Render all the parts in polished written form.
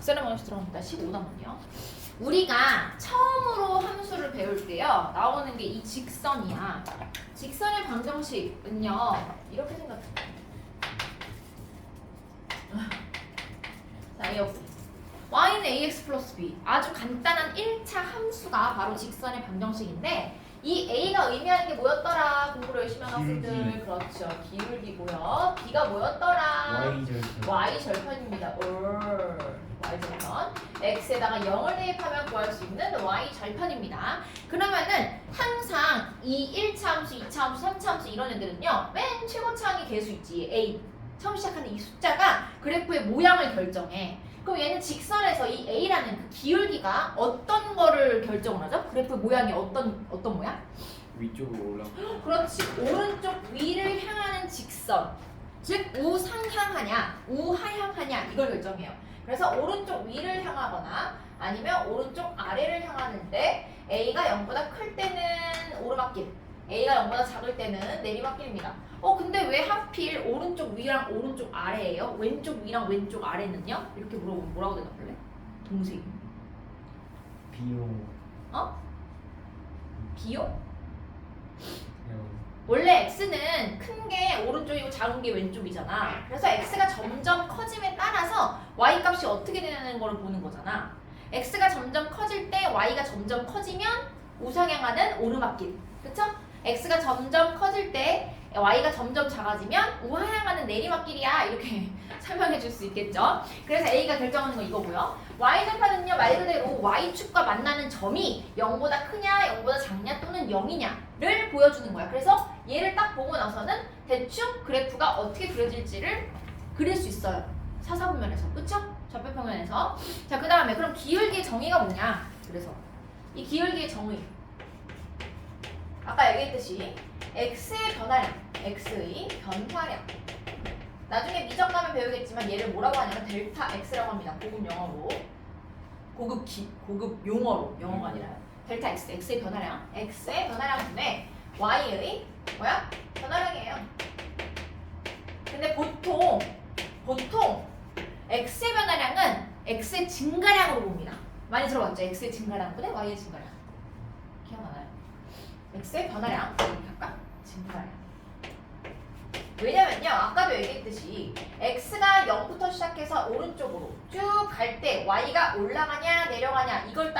직선의 방정식 들어갑니다. 15단원이요. 우리가 처음으로 함수를 배울 때요 나오는 게 이 직선이야. 직선의 방정식은요 이렇게 생각해. 자, 여기 y는 ax 플러스 b 아주 간단한 1차 함수가 바로 직선의 방정식인데 이 a가 의미하는 게 뭐였더라? 공부를 열심히 한 학생들 그렇죠. 기울기고요. b가 뭐였더라? y절편입니다. y절편. x에다가 0을 대입하면 구할 수 있는 y절편입니다. 그러면은 항상 이 1차 함수, 2차 함수, 3차 함수 이런 애들은요 맨 최고차항이 개수 있지. a 처음 시작하는 이 숫자가 그래프의 모양을 결정해. 그럼 얘는 직선에서 이 A라는 그 기울기가 어떤 거를 결정을 하죠? 그래프 모양이 어떤 모양? 위쪽으로 올라. 그렇지. 오른쪽 위를 향하는 직선. 즉 우상향하냐, 우하향하냐 이걸 결정해요. 그래서 오른쪽 위를 향하거나 아니면 오른쪽 아래를 향하는데 A가 0보다 클 때는 오르막길, A가 0보다 작을 때는 내리막길입니다. 근데 왜 하필 오른쪽 위랑 오른쪽 아래예요? 왼쪽 위랑 왼쪽 아래는요? 이렇게 물어보면 뭐라고 대답할래? 동생. 비용. 비용? 원래 x는 큰 게 오른쪽이고 작은 게 왼쪽이잖아. 그래서 x가 점점 커짐에 따라서 y 값이 어떻게 되는 걸 보는 거잖아. x가 점점 커질 때 y가 점점 커지면 우상향하는 오르막길. 그쵸? x가 점점 커질 때 y가 점점 작아지면 우하향하는 내리막길이야. 이렇게 설명해 줄 수 있겠죠. 그래서 a가 결정하는 건 이거고요. y절편은요 말 그대로 y축과 만나는 점이 0보다 크냐 0보다 작냐 또는 0이냐를 보여주는 거야. 그래서 얘를 딱 보고 나서는 대충 그래프가 어떻게 그려질지를 그릴 수 있어요. 사사분면에서. 그쵸? 좌표평면에서. 자, 그 다음에 그럼 기울기의 정의가 뭐냐. 그래서 이 기울기의 정의 아까 얘기했듯이 x의 변화량, x의 변화량. 나중에 미적 가면 배우겠지만 얘를 뭐라고 하냐면 델타 x라고 합니다. 고급 영어로. 고급 용어로. 영어가 아니라 델타 x, x의 변화량. x의 변화량 분의 y의 뭐야? 변화량이에요. 근데 보통 x의 변화량은 x의 증가량으로 봅니다. 많이 들어봤죠? x의 증가량 분의 y의 증가량. 기억나나요? x의 변화량 할까? 증가량. 왜냐면요 아까도 얘기했듯이 x가 0부터 시작해서 오른쪽으로 쭉 갈 때 y가 올라가냐 내려가냐 이거에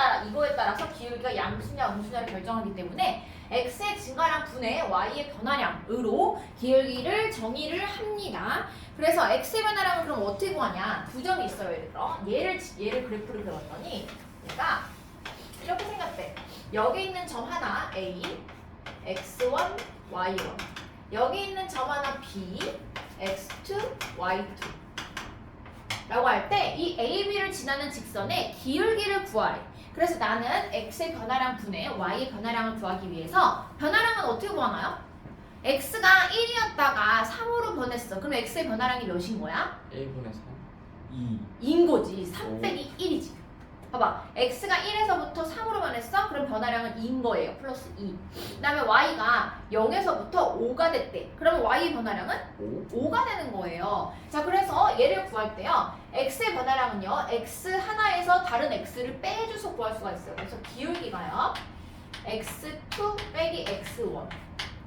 따라서 기울기가 양수냐 음수냐를 결정하기 때문에 x의 증가량 분의 y의 변화량으로 기울기를 정의를 합니다. 그래서 x의 변화량은 그럼 어떻게 구하냐? 두 점이 있어요. 예를 들어 얘를 그래프를 그려봤더니 얘가 이렇게 생각돼. 여기 있는 점 하나 a x1 y1 여기 있는 점 하나 b x2 y2 라고 할 때 이 a, b를 지나는 직선의 기울기를 구하래. 그래서 나는 x의 변화량 분의 y의 변화량을 구하기 위해서 변화량은 어떻게 구하나요? x가 1이었다가 3으로 변했어. 그럼 x의 변화량이 몇인 거야? 1분의 3. 2. 2인 거지. 3 빼기 1이지. 봐봐. x가 1에서부터 3으로 변했어? 그럼 변화량은 2인 거예요. 플러스 2. 그 다음에 y가 0에서부터 5가 됐대. 그러면 y의 변화량은 5가 되는 거예요. 자, 그래서 얘를 구할 때요. x의 변화량은요. x 하나에서 다른 x를 빼줘서 구할 수가 있어요. 그래서 기울기가요. x2 빼기 x1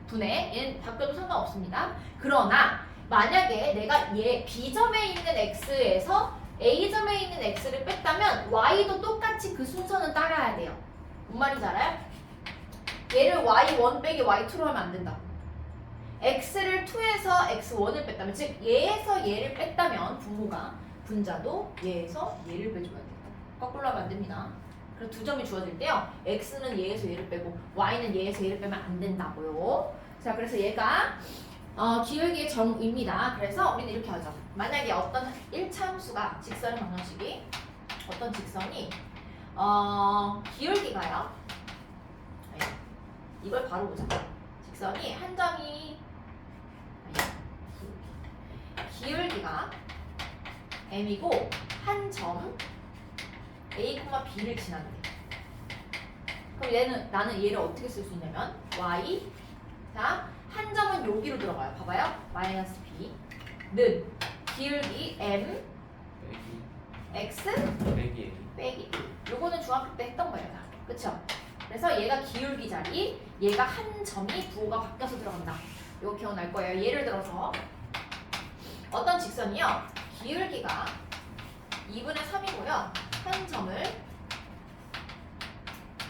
분의 얘는 바뀌어도 상관없습니다. 그러나 만약에 내가 얘 b점에 있는 x에서 A점에 있는 X를 뺐다면 Y도 똑같이 그 순서는 따라야 돼요. 뭔 말인지 알아요? 얘를 Y1 빼기 Y2로 하면 안 된다. X를 2에서 X1을 뺐다면 즉 얘에서 얘를 뺐다면 분자도 얘에서 얘를 빼줘야 돼요. 거꾸로 하면 안 됩니다. 그래서 두 점이 주어질 때요. X는 얘에서 얘를 빼고 Y는 얘에서 얘를 빼면 안 된다고요. 자, 그래서 얘가 기울기의 정의입니다. 그래서 우리는 이렇게 하죠. 만약에 어떤 1차 함수가 직선의 방정식이 어떤 직선이 기울기가요. 이걸 바로 보자. 직선이 한 점이 기울기가 m이고 한 점 a, b를 지나는데 그럼 나는 얘를 어떻게 쓸 수 있냐면 y 자 한 점은 여기로 들어가요. 봐봐요. 마이너스 b는 기울기 m x 빼기 빼기 요거는 중학교 때 했던 거예요 다. 그쵸? 그래서 얘가 기울기 자리 얘가 한 점이 부호가 바뀌어서 들어간다. 요거 기억날 거예요. 예를 들어서 어떤 직선이요 기울기가 2분의 3이고요 한 점을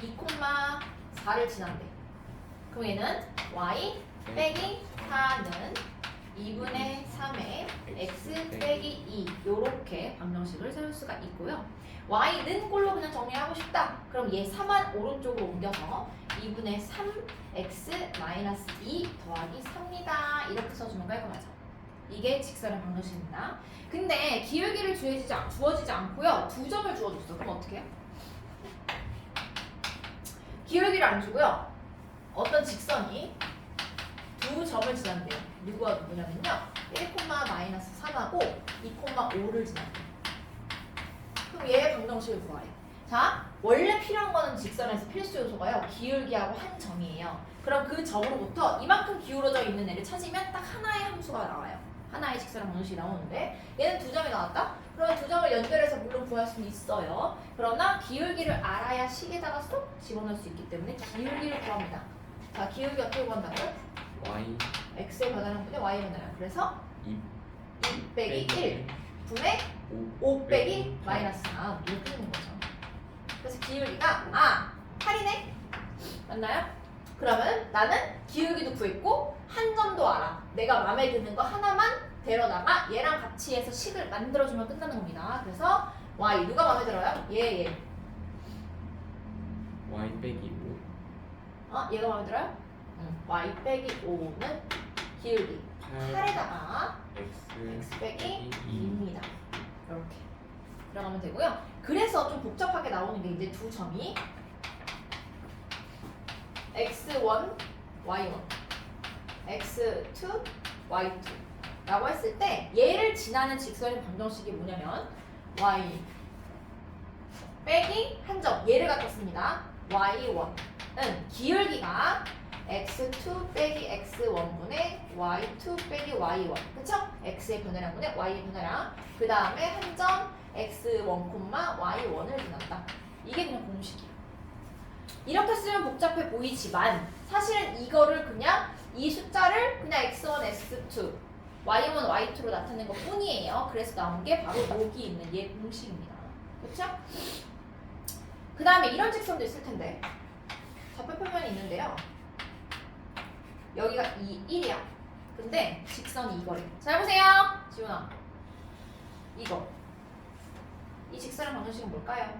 2,4를 지난대. 그럼 얘는 y 빼기 4는 2분의 3의 x 빼기 2 요렇게 방정식을 세울 수가 있고요. y는 꼴로 그냥 정리하고 싶다. 그럼 얘 3만 오른쪽으로 옮겨서 2분의 3x 마이너스 2 더하기 3이다. 이렇게 써주면 깔끔하죠. 이게 직선의 방정식입니다. 근데 기울기를 주어지지 않고요. 두 점을 주어줬어. 그럼 어떻게 해요? 기울기를 안 주고요. 어떤 직선이 두 점을 지난대요. 누구와 누구냐면요. 1,-3하고 2,5를 지난대요. 그럼 얘의 방정식을 구하래. 자, 원래 필요한 거는 직선에서 필수 요소가요. 기울기하고 한 점이에요. 그럼 그 점으로부터 이만큼 기울어져 있는 애를 찾으면 딱 하나의 함수가 나와요. 하나의 직선의 방정식이 나오는데 얘는 두 점이 나왔다? 그러면 두 점을 연결해서 물론 구할 수는 있어요. 그러나 기울기를 알아야 식에다가 쏙 집어넣을 수 있기 때문에 기울기를 구합니다. 자, 기울기 어떻게 구한다고요? y x의 변화량분의 y의 변화량. 그래서 2 2 빼기 1 분의 5 빼기 마이너스 4 이렇게 되는 거죠. 그래서 기울기가 8이네? 맞나요? 그러면 나는 기울기도 구했고 한 점도 알아. 내가 마음에 드는 거 하나만 데려다가 얘랑 같이 해서 식을 만들어주면 끝나는 겁니다. 그래서 y 누가 마음에 들어요? 얘. y 빼기 5 얘가 마음에 들어요? y 빼기 5는 기울기 8에다가 x 빼기 2입니다. 이렇게 들어가면 되고요. 그래서 좀 복잡하게 나오는 게 이제 두 점이 x1, y1, x2, y2 라고 했을 때 얘를 지나는 직선의 방정식이 뭐냐면 y 빼기 한 점 얘를 갖다 씁니다. y1은 기울기가 x2 빼기 x1분의 y2 빼기 y1 그쵸? x의 변화량분의 y의 변화량 그 다음에 한 점 x1, y1을 지났다. 이게 그냥 공식이야. 이렇게 쓰면 복잡해 보이지만 사실은 이거를 그냥 이 숫자를 그냥 x1, x2, y1, y2로 나타낸 것 뿐이에요. 그래서 나온 게 바로 여기 있는 얘 공식입니다. 그쵸? 그 다음에 이런 직선도 있을 텐데 좌표표면이 있는데요. 여기가 1이야. 근데 직선이 이거래. 잘 보세요. 지훈아. 이거. 이 직선의 방정식은 뭘까요?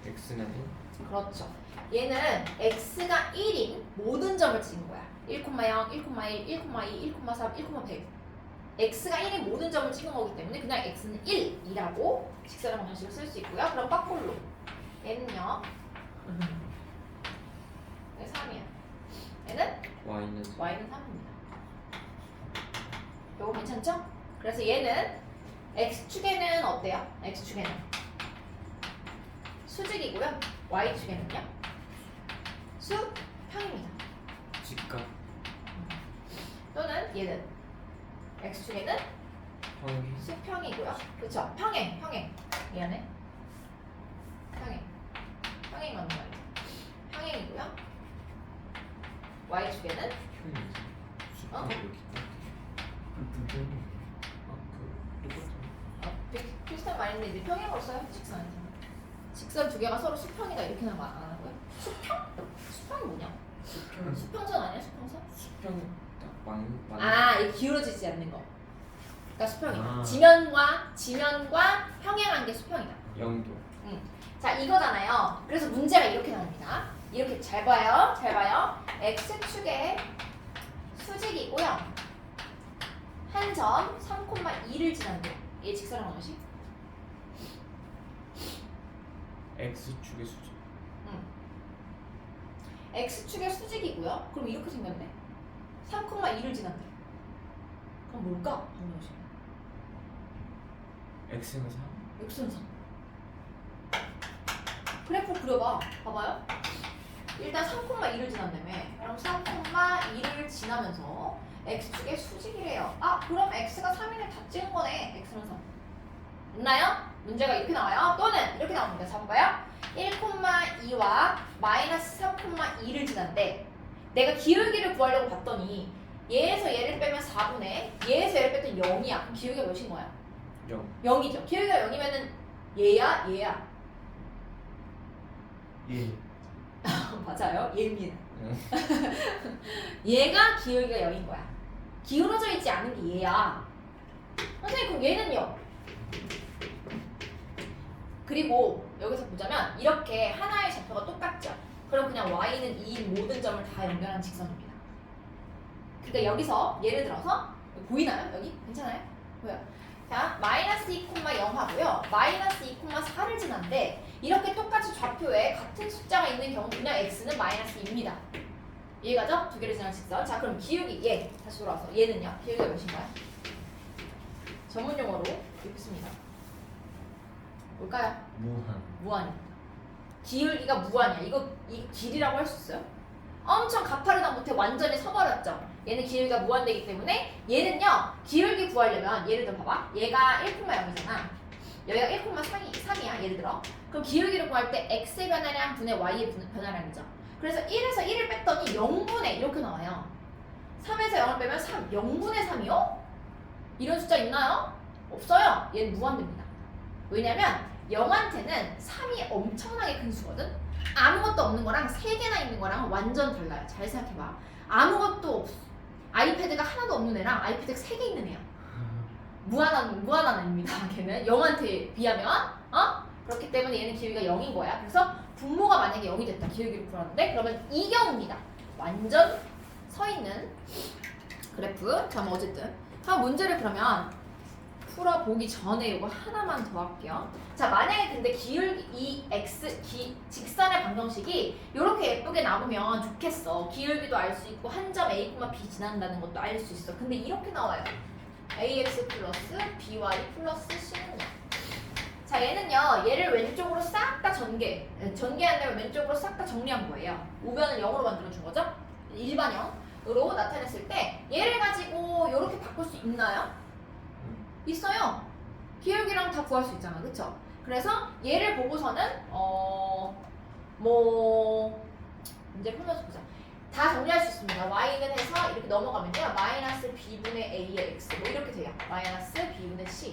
x는 그렇죠. 얘는 x가 1인 모든 점을 찍은 거야. 1,0, 1,1, 1,2, 1,3, 1,100. x가 1인 모든 점을 찍은 거기 때문에 그냥 x는 1이라고 직선의 방정식을 쓸 수 있고요. 그럼 거꾸로 얘는요. 네, 3이야. 얘는 y는 y는 3입니다. 요거 괜찮죠? 그래서 얘는 x축에는 어때요? x축에는 수직이고요. y축에는요? 수평입니다. 직각 또는 얘는 x축에는 평행 수평이고요. 그쵸? 평행. 미안해. 평행이 맞는 말이죠. 평행이고요. y축에는 평행 수평 이렇게 비슷한 말인데 이제 평행으로 써요. 직선에서. 직선 두 개가 서로 수평이다 이렇게 나면 안 하고요. 수평? 수평이 뭐냐? 수평선 아니야? 수평선? 수평 딱 맞는 이 기울어지지 않는 거. 그러니까 수평이다. 아. 지면과 평행한 게 수평이다. 영도 자 이거잖아요. 그래서 문제가 이렇게 나옵니다. 이렇게 잘 봐요. x축의 수직이고요. 한 점 3,2를 지난대. 얘 직선의 방정식. x축의 수직 x축의 수직이고요. 그럼 이렇게 생겼네. 3,2를 지난대. 그럼 뭘까? 방정식. x는 3 x는 3. 그래프 그려봐. 봐봐요. 일단 3,2를 지난다며. 그럼 3,2를 지나면서 x축의 수직이래요. 그럼 x가 3이네 다 찍은 거네. x는 3. 있나요? 문제가 이렇게 나와요. 또는 이렇게 나옵니다. 잡아봐요. 1,2와 마이너스 3,2를 지난데 내가 기울기를 구하려고 봤더니 얘에서 얘를 빼면 4분의 얘에서 얘를 뺐더니 0이야. 그럼 기울기가 몇인 거야? 0. 0이죠. 기울기가 0이면은 얘야? 얘야? 예. 맞아요. 얘입니다. 응. 얘가 기울기가 0인 거야. 기울어져 있지 않은 게 얘야. 선생님 그럼 얘는요? 그리고 여기서 보자면 이렇게 하나의 좌표가 똑같죠? 그럼 그냥 y는 2인 모든 점을 다 연결한 직선입니다. 그러니까 여기서 예를 들어서 보이나요? 여기? 괜찮아요? 보여요. 자, 마이너스 2,0 하고요. 마이너스 2,4를 지난데 이렇게 똑같이 좌표에 같은 숫자가 있는 경우 그냥 x는 마이너스 2입니다. 이해가죠? 두 개를 지난 직선. 자, 그럼 기울기 얘 다시 돌아와서 얘는요? 기울기가 몇인가요? 전문 용어로 이렇게 씁니다. 뭘까요? 무한. 무한입니다. 기울기가 무한이야. 이거 이 길이라고 할 수 있어요? 엄청 가파르다 못해 완전히 서버렸죠. 얘는 기울기가 무한되기 때문에 얘는요 기울기 구하려면 예를 들어 봐봐. 얘가 1,0이잖아. 여기가 1,3이야. 예를 들어. 그럼 기울기를 구할 때 x의 변화량 분의 y의 변화량이죠. 그래서 1에서 1을 뺐더니 0분의 이렇게 나와요. 3에서 0을 빼면 3, 0분의 3이요? 이런 숫자 있나요? 없어요. 얘는 무한대입니다. 왜냐면 0한테는 3이 엄청나게 큰 수거든. 아무것도 없는 거랑 3개나 있는 거랑 완전 달라요. 잘 생각해봐. 아무것도 없어. 아이패드가 하나도 없는 애랑 아이패드가 3개 있는 애야. 무한한 애입니다. 걔는 0한테 비하면 그렇기 때문에 얘는 기울기가 0인 거야. 그래서 분모가 만약에 0이 됐다. 기울기를 구하는데 그러면 이 경우입니다. 완전 서 있는 그래프. 자, 뭐 어쨌든 한번 문제를 그러면 풀어보기 전에 이거 하나만 더 할게요. 자, 만약에 근데 기울기 이 직선의 방정식이 이렇게 예쁘게 나오면 좋겠어. 기울기도 알 수 있고 한 점 a, b 지난다는 것도 알 수 있어. 근데 이렇게 나와요. ax 플러스 by 플러스 c는 0. 자, 얘는요. 얘를 왼쪽으로 싹 다 전개한 다음에 왼쪽으로 싹 다 정리한 거예요. 우변을 0으로 만들어준 거죠. 일반형으로 나타냈을 때 얘를 가지고 이렇게 바꿀 수 있나요? 있어요. 기울기랑 다 구할 수 있잖아. 그쵸? 그래서 얘를 보고서는 문제 풀면서 보자. 다 정리할 수 있습니다. y는 해서 이렇게 넘어가면요. 마이너스 b분의 a의 x 뭐 이렇게 돼요. 마이너스 b분의 c.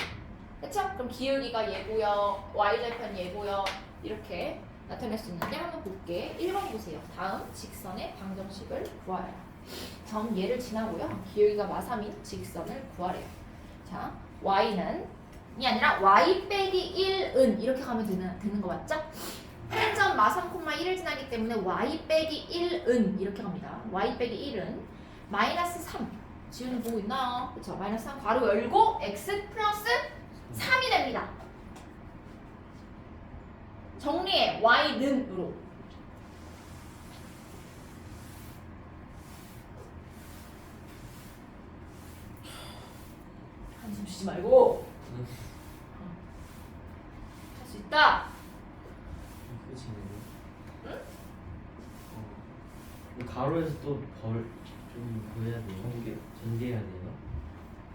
그쵸? 그럼 기울기가 얘고요. y절편 얘고요. 이렇게 나타낼 수 있는데 한번 볼게. 1번 보세요. 다음 직선의 방정식을 구하래요. 점 얘를 지나고요. 기울기가 마삼인 직선을 구하래요. 자, y는 이 아니라 y 빼기 1은 이렇게 가면 되는 거 맞죠? 한 점 마3, 1을 지나기 때문에 y 빼기 1은 이렇게 갑니다. y 빼기 1은 마이너스 3. 지훈이 보고 있나요? 그쵸? 마이너스 3 괄호 열고 x 플러스 3이 됩니다. 정리해. y는으로. 한숨 쉬지 말고 할 수 있다. 끝이네. 응? 가로에서 또 좀 보여야 돼요. 전개. 전개해야 돼요.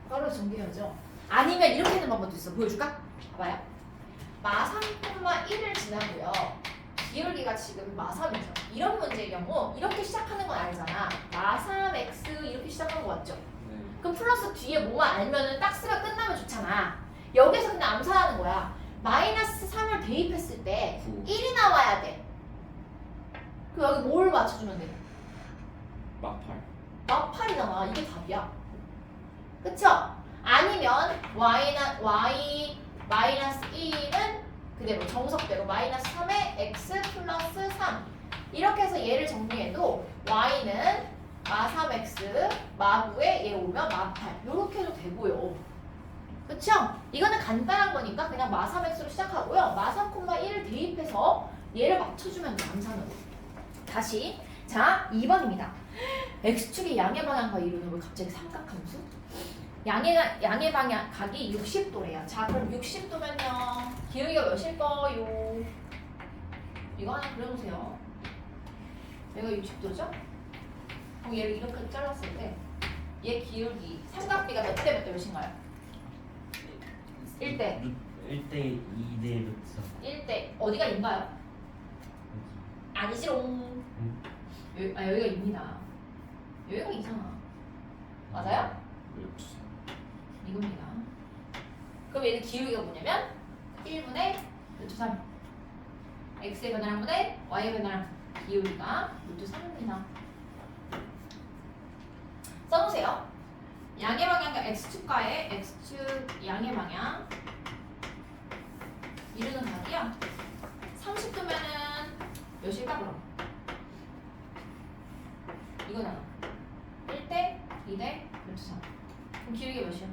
바로 전개해야죠. 아니면 이렇게 하는 방법도 있어. 보여줄까? 봐봐요. 마3, 1을 지나고요. 기울기가 지금 마3이죠. 이런 문제의 경우 이렇게 시작하는 건 알잖아. 마3x 이렇게 시작하는 거 맞죠? 네. 그럼 플러스 뒤에 뭐만 알면은 딱스가 끝나면 좋잖아. 여기서 그냥 암산하는 거야. 마이너스 3을 대입했을 때 9. 1이 나와야 돼. 그럼 여기 뭘 맞춰주면 돼? 마팔. 마8이잖아. 이게 답이야. 그쵸? 아니면 y 마이너스 2는 그대로 정석대로 마이너스 3에 x 플러스 3 이렇게 해서 얘를 정리해도 y는 마3x 마9에 얘 오면 마8 이렇게 해도 되고요. 그쵸? 이거는 간단한 거니까 그냥 마3x로 시작하고요. 마3, 1을 대입해서 얘를 맞춰주면 돼. 암산으로. 다시 자 2번입니다. x축의 양의 방향과 이루는 왜 갑자기 삼각함수? 양의 방향 각이 60도래요. 자 그럼 60도면요 기울기가 몇일까요? 이거 하나 그려놓으세요. 얘가 60도죠? 그럼 얘를 이렇게 잘랐을 때 얘 기울기 삼각비가 몇 대 몇 대 몇인가요? 1대 1대 2대 루트 3. 1대 어디가 2인가요? 여기. 아니지롱. 여기가 2입니다. 여기가 2잖아. 맞아요? 루트 이겁니다. 그럼 얘는 기울기가 뭐냐면 1분의 루트 3. x의 변화량 분의 y의 변화량 기울기가 루트 3입니다. 써놓으세요. 양의 방향과 x축과의 x축 양의 방향 이루는 각이요. 30도면은 몇일까 그럼? 이거잖아. 1대 2대 루트 3. 그럼 기울기가 몇이야?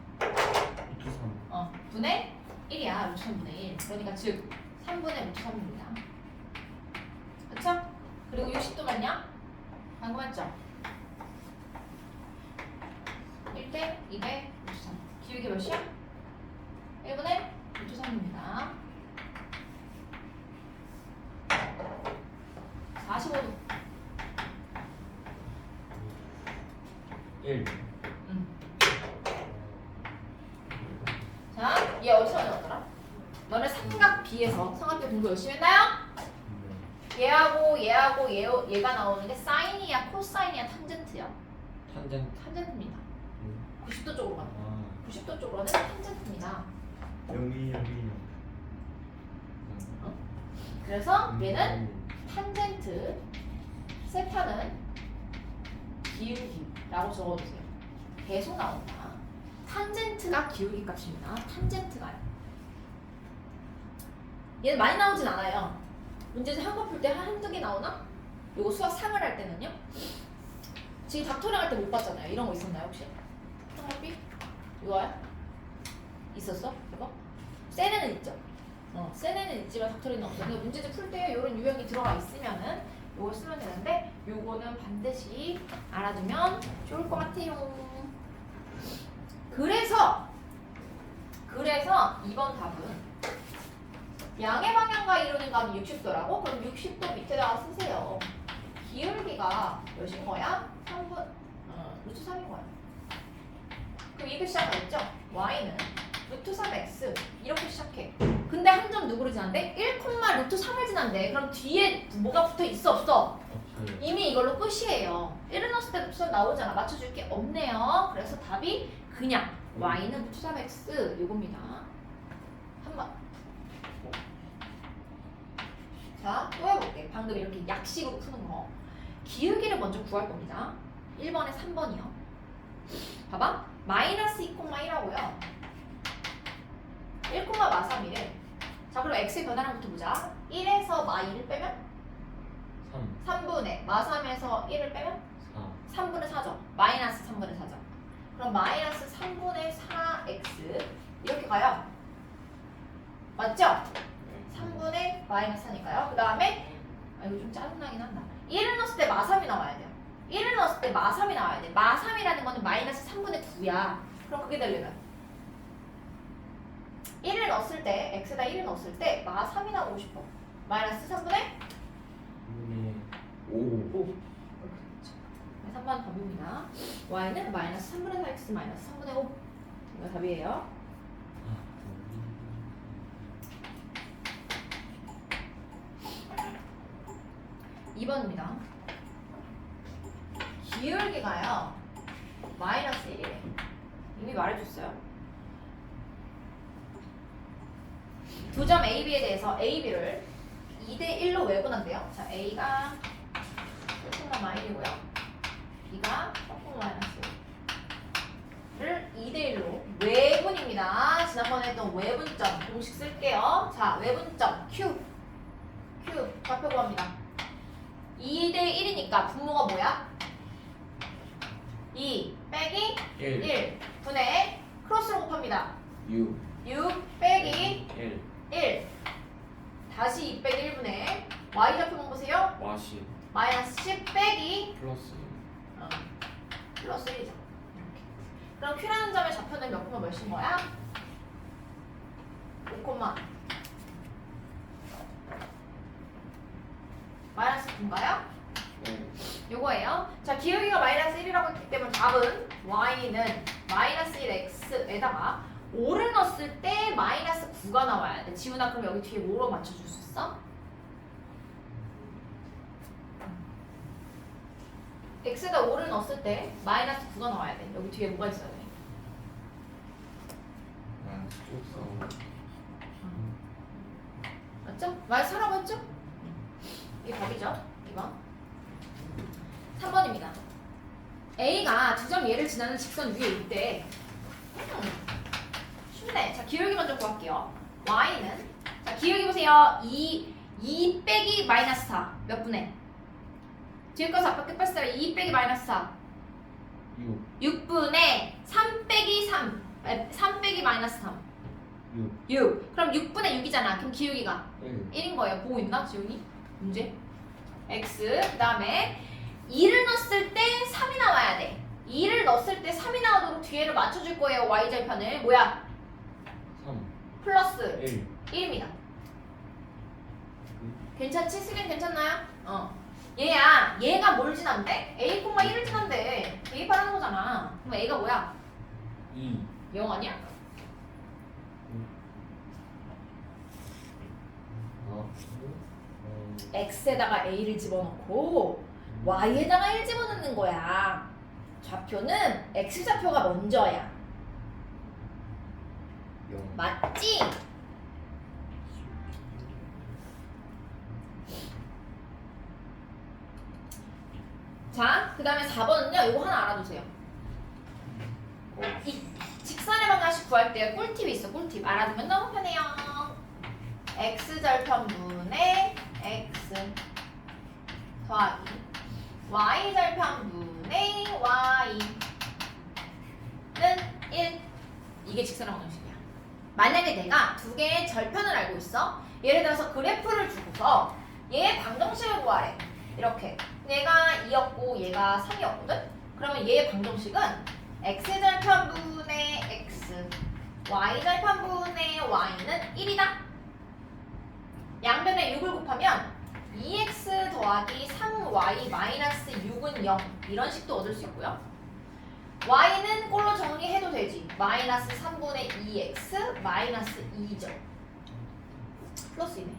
루트 3. 분의 1이야. 루트 3분의 1. 그러니까 즉 3분의 루트 3입니다. 그쵸? 그리고 60도면요? 방금 했죠? 1대 2대 루트 3. 기울기 몇이야? 1분의 루트 3입니다. 45도. 1. 자, 얘 어디서 나왔더라? 너네 삼각 B에서 삼각비 공부 열심히 했나요? 얘하고 얘가 나오는 게 사인이야, 코사인이야, 탄젠트야? 탄젠트 탄젠트입니다. 90도 쪽으로 가는 거. 아, 90도 쪽으로는 탄젠트입니다. 여기. 그래서 얘는 탄젠트 세타는 기울기라고 적어주세요. 계속 나온다. 탄젠트가 기울기 값입니다. 탄젠트가요. 얘는 많이 나오진 않아요. 문제집 한 번 풀 때 한두 개 나오나? 요거 수학 상을 할 때는요. 지금 닥터링 할 때 못 봤잖아요. 이런 거 있었나요 혹시? 상업비? 이거야? 있었어? 이거? 세네는 있죠. 세네는 있지만 닥터링은 없어. 근데 문제집 풀 때 이런 유형이 들어가 있으면은 요걸 쓰면 되는데 요거는 반드시 알아두면 좋을 것 같아요. 그래서 2번 답은 양의 방향과 이루는 값이 60도라고? 그럼 60도 밑에다가 쓰세요. 기울기가 몇인 거야? 3분 루트 3인 거야. 그럼 이렇게 시작하겠죠? y는 루트 3x 이렇게 시작해. 근데 한 점 누구를 지난데? 1, 루트 3을 지난데 그럼 뒤에 뭐가 붙어 있어 없어? 없어요. 이미 이걸로 끝이에요. 1을 넣었을 때 루트 3 나오잖아. 맞춰줄 게 없네요. 그래서 답이 그냥 y는 루트 3x 요겁니다. 한번 자, 또 해볼게. 방금 이렇게 약식으로 푸는 거. 기울기를 먼저 구할 겁니다. 1번에 3번이요. 봐봐. 마이너스 2,1하고요. 1,마삼이래. 자, 그럼 x의 변화량부터 보자. 1에서 마2를 빼면 3. 3분의 마3에서 1을 빼면 4. 3분의 4죠. 마이너스 3분의 4죠. 그럼 마이너스 3분의 4x 이렇게 가요. 맞죠? 3분의 마이너스 4니까요. 그 다음에 이거 좀 짜증나긴 한다. 1을 넣었을 때 마3이 나와야 돼요. 1을 넣었을 때 마3이 나와야 돼. 마3이라는 거는 마이너스 3분의 9야. 그럼 그게 되려면 1을 넣었을 때 x에다 1을 넣었을 때 마3이 나오고 싶어. 마이너스 3분의 5 3번 답입니다. y는 마이너스 3분의 4x 마이너스 3분의 5 이거 답이에요. 2번입니다. 기울기가요 마이너스 1이래. 이미 말해줬어요. 두 점 A, B에 대해서 A, B를 2대 1로 외분한대요. 자, A가 1,-1이고요. B가 1,-1을 2대 1로 외분입니다. 지난번에 했던 외분점 공식 쓸게요. 자, 외분점 Q 좌표 구합니다. 2대 1이니까 분모가 뭐야? 2 빼기 1 분의 크로스로 곱합니다. 6 빼기 1 다시 2 빼기 1분의 y 좌표만 보세요. 와시 마이너스 10 빼기 플러스 플러스 1이죠. 이렇게. 그럼 Q라는 점의 좌표는 몇 콤마 몇인 거야? 5 콤마 마이너스 9인가요? 네. 요거예요. 자, 기울기가 마이너스 1이라고 했기 때문에 답은 y는 마이너스 1x에다가 5를 넣었을 때 마이너스 9가 나와야 돼. 지훈아 그럼 여기 뒤에 뭐로 맞춰줄 수 있어? x에다 5를 넣었을 때 마이너스 9가 나와야 돼. 여기 뒤에 뭐가 있어야 돼? 난 쭉 맞죠? 말 사라고 했죠? 이게 답이죠? 2번 3번입니다. A가 두 점 얘를 지나는 직선 위에 있대. 쉽네. 자, 기울기 먼저 구할게요. Y는 자, 기울기 보세요. 2 빼기 마이너스 4 몇 분의? 뒤에 거서 앞에 끝봤어요. 2 빼기 마이너스 4 6 6분의 3 빼기 3 빼기 마이너스 3 6 그럼 6분의 6이잖아. 그럼 기울기가 1 1인 거예요. 보고 있나? 지훈이? 문제. X. 그 다음에 2를 넣었을 때 3이 나와야 돼. 2를 넣었을 때 3이 나오도록 뒤에를 맞춰줄 거예요. Y절편을. 뭐야? 3 플러스 1 1입니다. 괜찮지? 수빈 괜찮나요? 얘야. 얘가 뭘 지난대? A, 1을 지난대. 대입하라는 거잖아. 그럼 A가 뭐야? 2 0 아니야? X에다가 A를 집어넣고 Y에다가 1 집어넣는 거야. 좌표는 X좌표가 먼저야. 0 맞지? 자, 그 다음에 4번은요. 이거 하나 알아두세요. 이 직선의 방정식 구할 때 꿀팁이 있어. 꿀팁. 알아두면 너무 편해요. X절편분의 X 더하기 Y절편분의 Y는 1. 이게 직선의 방정식이야. 만약에 내가 두 개의 절편을 알고 있어. 예를 들어서 그래프를 주고서 얘의 방정식을 구하래. 이렇게. 얘가 2였고 얘가 3이었거든? 그러면 얘의 방정식은 X절편분의 X Y절편분의 Y는 1이다. 양변에 6을 곱하면 2x 더하기 3y 마이너스 6은 0 이런 식도 얻을 수 있고요. y는 꼴로 정리해도 되지. 마이너스 3분의 2x 마이너스 2죠. 플러스 2네.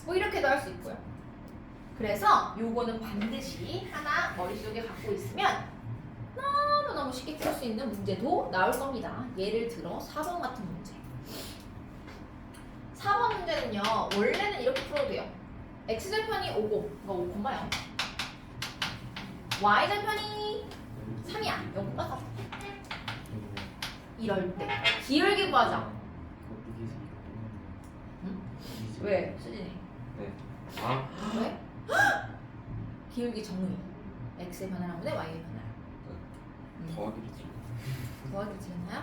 뭐 이렇게도 할 수 있고요. 그래서 요거는 반드시 하나 머릿속에 갖고 있으면 너무너무 쉽게 풀 수 있는 문제도 나올 겁니다. 예를 들어 4번 같은 문제. 4번 문제는요. 원래는 이렇게 풀어도 돼요. x절편이 5고 그러니까 5,0 y절편이 3이야. 0,4 이럴 때 기울기 구하자. 응? 왜? 수진이 네. 아 왜? 기울기 정의 x의 변화랑 분의 y의 변화. 더하기를 지 더하기 지었나요?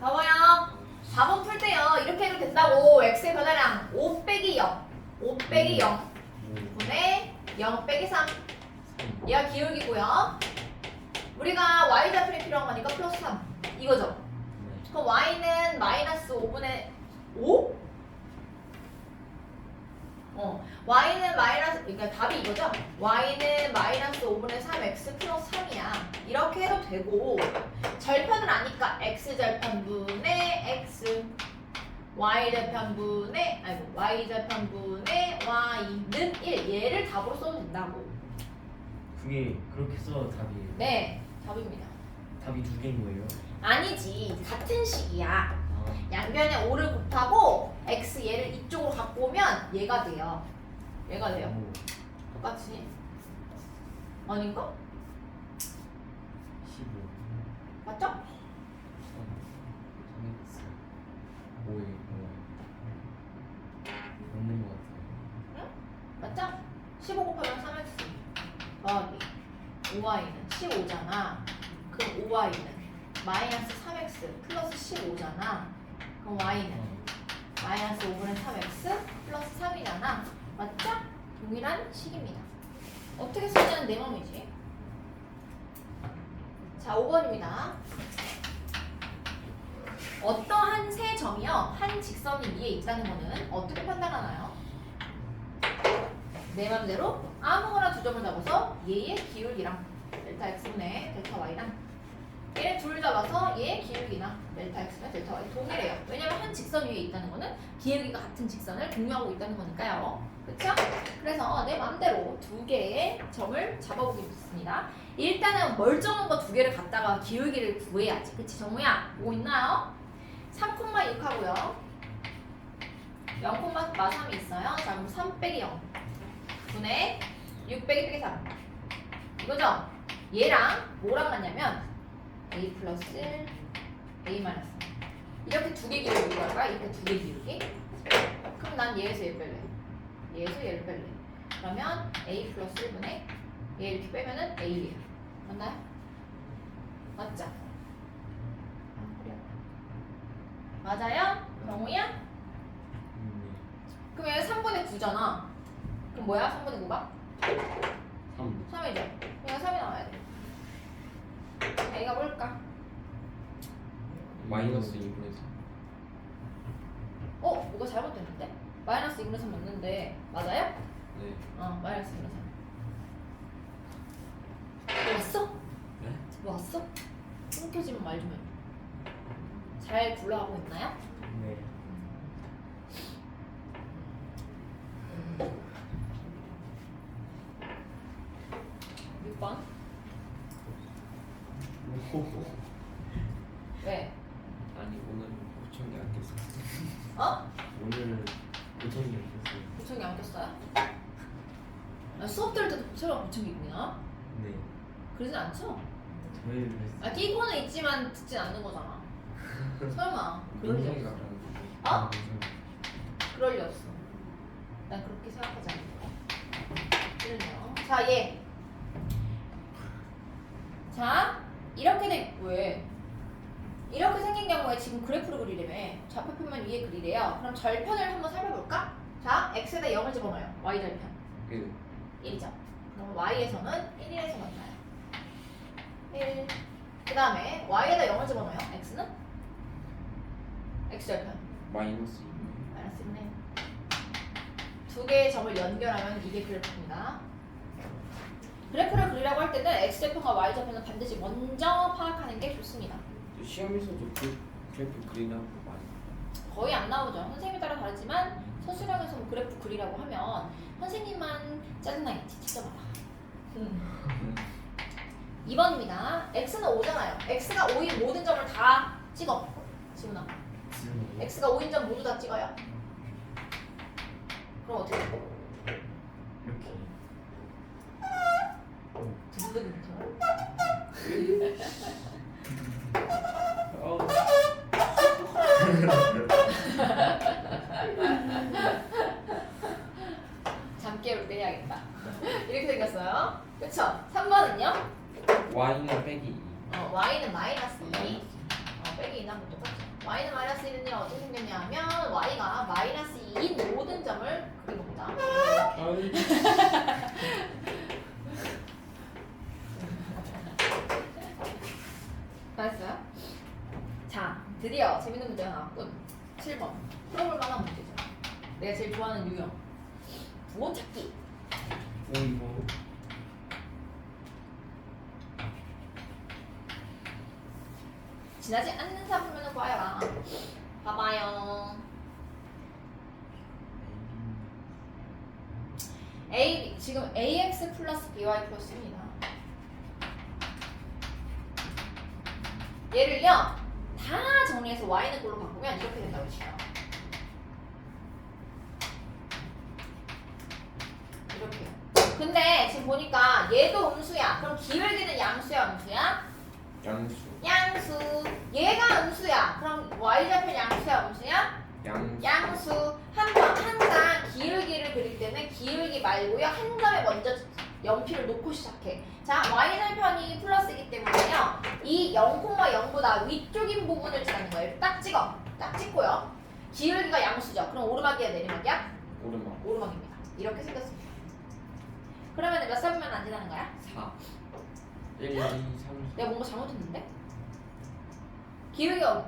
봐봐요. 4번 풀 때요. 이렇게 해도 된다고. x의 변화량 5 빼기 0 5 빼기 0 분의 0 빼기 3 얘가 기울기고요. 우리가 y좌표이 필요한 거니까 플러스 3 이거죠. 그럼 y는 마이너스 5분의 5? y는 마이너스, 그러니까 답이 이거죠? y는 마이너스 5분의 3x 플러스 3이야. 이렇게 해도 되고 절편을 아니까 x절편분의 x y절편분의 y는 1 얘를 답으로 써도 된다고. 그게 그렇게 써도 답이 네, 답입니다. 답이 두 개인 거예요? 아니지, 같은 식이야. 아, 양변에 5를 곱하고 x 얘를 이쪽으로 갖고 오면 얘가 돼요. 얘가 돼요. 오, 똑같이. 아닌가? 15 맞죠? 3x 5에 5 맞는 것 같아요. 맞죠? 15 곱하면 3x 더하기 5y는 15잖아. 그럼 5y는 마이너스 3x 플러스 15잖아. 그럼 y는 마이너스 5분의 3x 플러스 3이잖아. 맞죠? 동일한 식입니다. 어떻게 쓰냐는 내 맘이지. 자, 5번입니다. 어떠한 세 점이요 한 직선 위에 있다는 거는 어떻게 판단하나요? 내 맘대로 아무거나 두 점을 잡아서 얘의 기울기랑 델타 x분의 델타 y랑 얘네 둘 잡아서 얘 기울기나 델타 x나 델타 y 동일해요. 왜냐면 한 직선 위에 있다는 거는 기울기가 같은 직선을 공유하고 있다는 거니까요. 그쵸? 그래서 내 맘대로 두 개의 점을 잡아보겠습니다. 일단은 멀쩡한 거 두 개를 갖다가 기울기를 구해야지. 그치 정우야? 보고 있나요? 3,6 하고요. 0,3이 있어요. 자 그럼 3 빼기 0 분의 6 빼기 3 이거죠? 얘랑 뭐랑 같냐면 a 플러스 a 마이너스 이렇게 두 개 기울기 할까? 이렇게 두 개 기울기? 그럼 난 얘에서 얘 뺄래. 얘에서 얘를 뺄래. 그러면 a 플러스 1분의 얘 이렇게 빼면은 a예요. 맞나요? 맞죠? 맞아요? 정우야? 그럼 얘가 3분의 9잖아. 그럼 뭐야? 3분의 9가? 3. 3이죠? 얘가 3이 나와야 돼. a가 뭘까? 마이너스 2분의 3. 뭐가 잘못됐는데? 마이너스 2분의 3 맞는데 맞아요? 네. 마이너스 2분의 3 뭐 왔어? 네? 뭐 왔어? 끊겨지면 말 좀 해. 잘 굴러가고 있나요? 네. 6번 왜? 아니 오늘은 5천개 안 깼어. 어? 오늘은 5천이 없었어요. 보청기 안 꼈어요? 수업 들을 때도 보청기 있구나? 네. 그러진 않죠? 저희를 끼고는 있지만 듣진 않는 거잖아. 설마 그럴 리 민성이가 없어. 그러는 어? 그럴 리 없어. 난 그렇게 생각하지 않는다. 그러네요. 자, 얘. 자, 이렇게 왜? 이렇게 생긴 경우에 지금 그래프를 그리려면 좌표편만 위에 그리래요. 그럼 절편을 한번 살펴볼까? 자, x에다 0을 집어넣어요. y 절편. 1이죠. 그럼 y에서는 1에서 만나요. 1. 그 다음에 y에다 0을 집어넣어요. x는? x 절편. 마이너스 2분의 마이너스 1네. 두 개의 점을 연결하면 이게 그래프입니다. 그래프를 그리라고 할 때는 x절편과 y절편은 반드시 먼저 파악하는 게 좋습니다. 시험에서도 그 그래프 그리나 많이. 거의 안 나오죠. 선생님에 따라 다르지만 서술형에서 뭐 그래프 그리라고 하면 선생님만 짜증나겠지. 찾아봐라. 2번입니다. x는 5잖아요. x가 5인 모든 점을 다 찍어. 지훈아. x가 5인 점 모두 다 찍어요. 그럼 어떻게 돼? 이렇게. 두두두두. 잠 깨울 때 해야겠다. 이렇게 생겼어요. 그쵸? 3번은요? y는 빼기 2. y는 마이너스 2. 빼기 2는 한번 똑같죠. y는 마이너스 2는 어떻게 생겼냐 하면 y가 마이너스 2인 모든 점을 그려봅니다. 다 했어요? 자, 드디어 재밌는 문제가 나왔군. 7번. 풀어볼 만한 문제죠. 내가 제일 좋아하는 유형. 부호 찾기. 이거 지나지 않는 사품면은 봐야라. 봐봐요. A 지금 ax 플러스 by 플러스입니다. 얘를요 다 정리해서 y는 걸로 바꾸면 이렇게 된다고 치요. 이렇게요. 근데 지금 보니까 얘도 음수야. 그럼 기울기는 양수야, 음수야? 양수. 양수. 얘가 음수야. 그럼 y좌편 양수야, 음수야? 양수. 항상 기울기를 그릴 때는 기울기 말고요. 한 점에 먼저 연필을 놓고 시작해. 자, y절편이 플러스이기 때문에요. 이 0,0보다 위쪽인 부분을 지나는 거예요. 딱 찍어. 딱 찍고요. 기울기가 양수죠. 그럼 오르막이야, 내리막이야? 오르막. 오르막입니다. 이렇게 생겼습니다. 그러면 몇 사분면 안 지나는 거야? 4. 1, 2, 3. 내가 뭔가 잘못했는데? 기울기가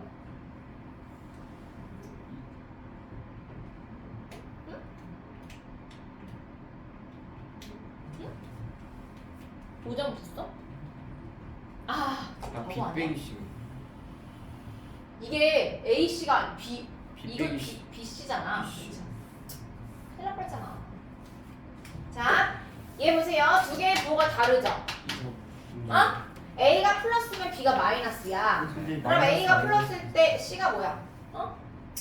응? 응? 5점 붙었어? 빼기 C. 이게 AC가 B B 이건 빼기 C. BC잖아. BC. 큰일 날 뻔했잖아. 자, 얘 보세요. 두 개의 부호가 다르죠? 어? A가 플러스면 B가 마이너스야. 근데 그럼 A가 마이너스 플러스일 때 C가 뭐야? 어?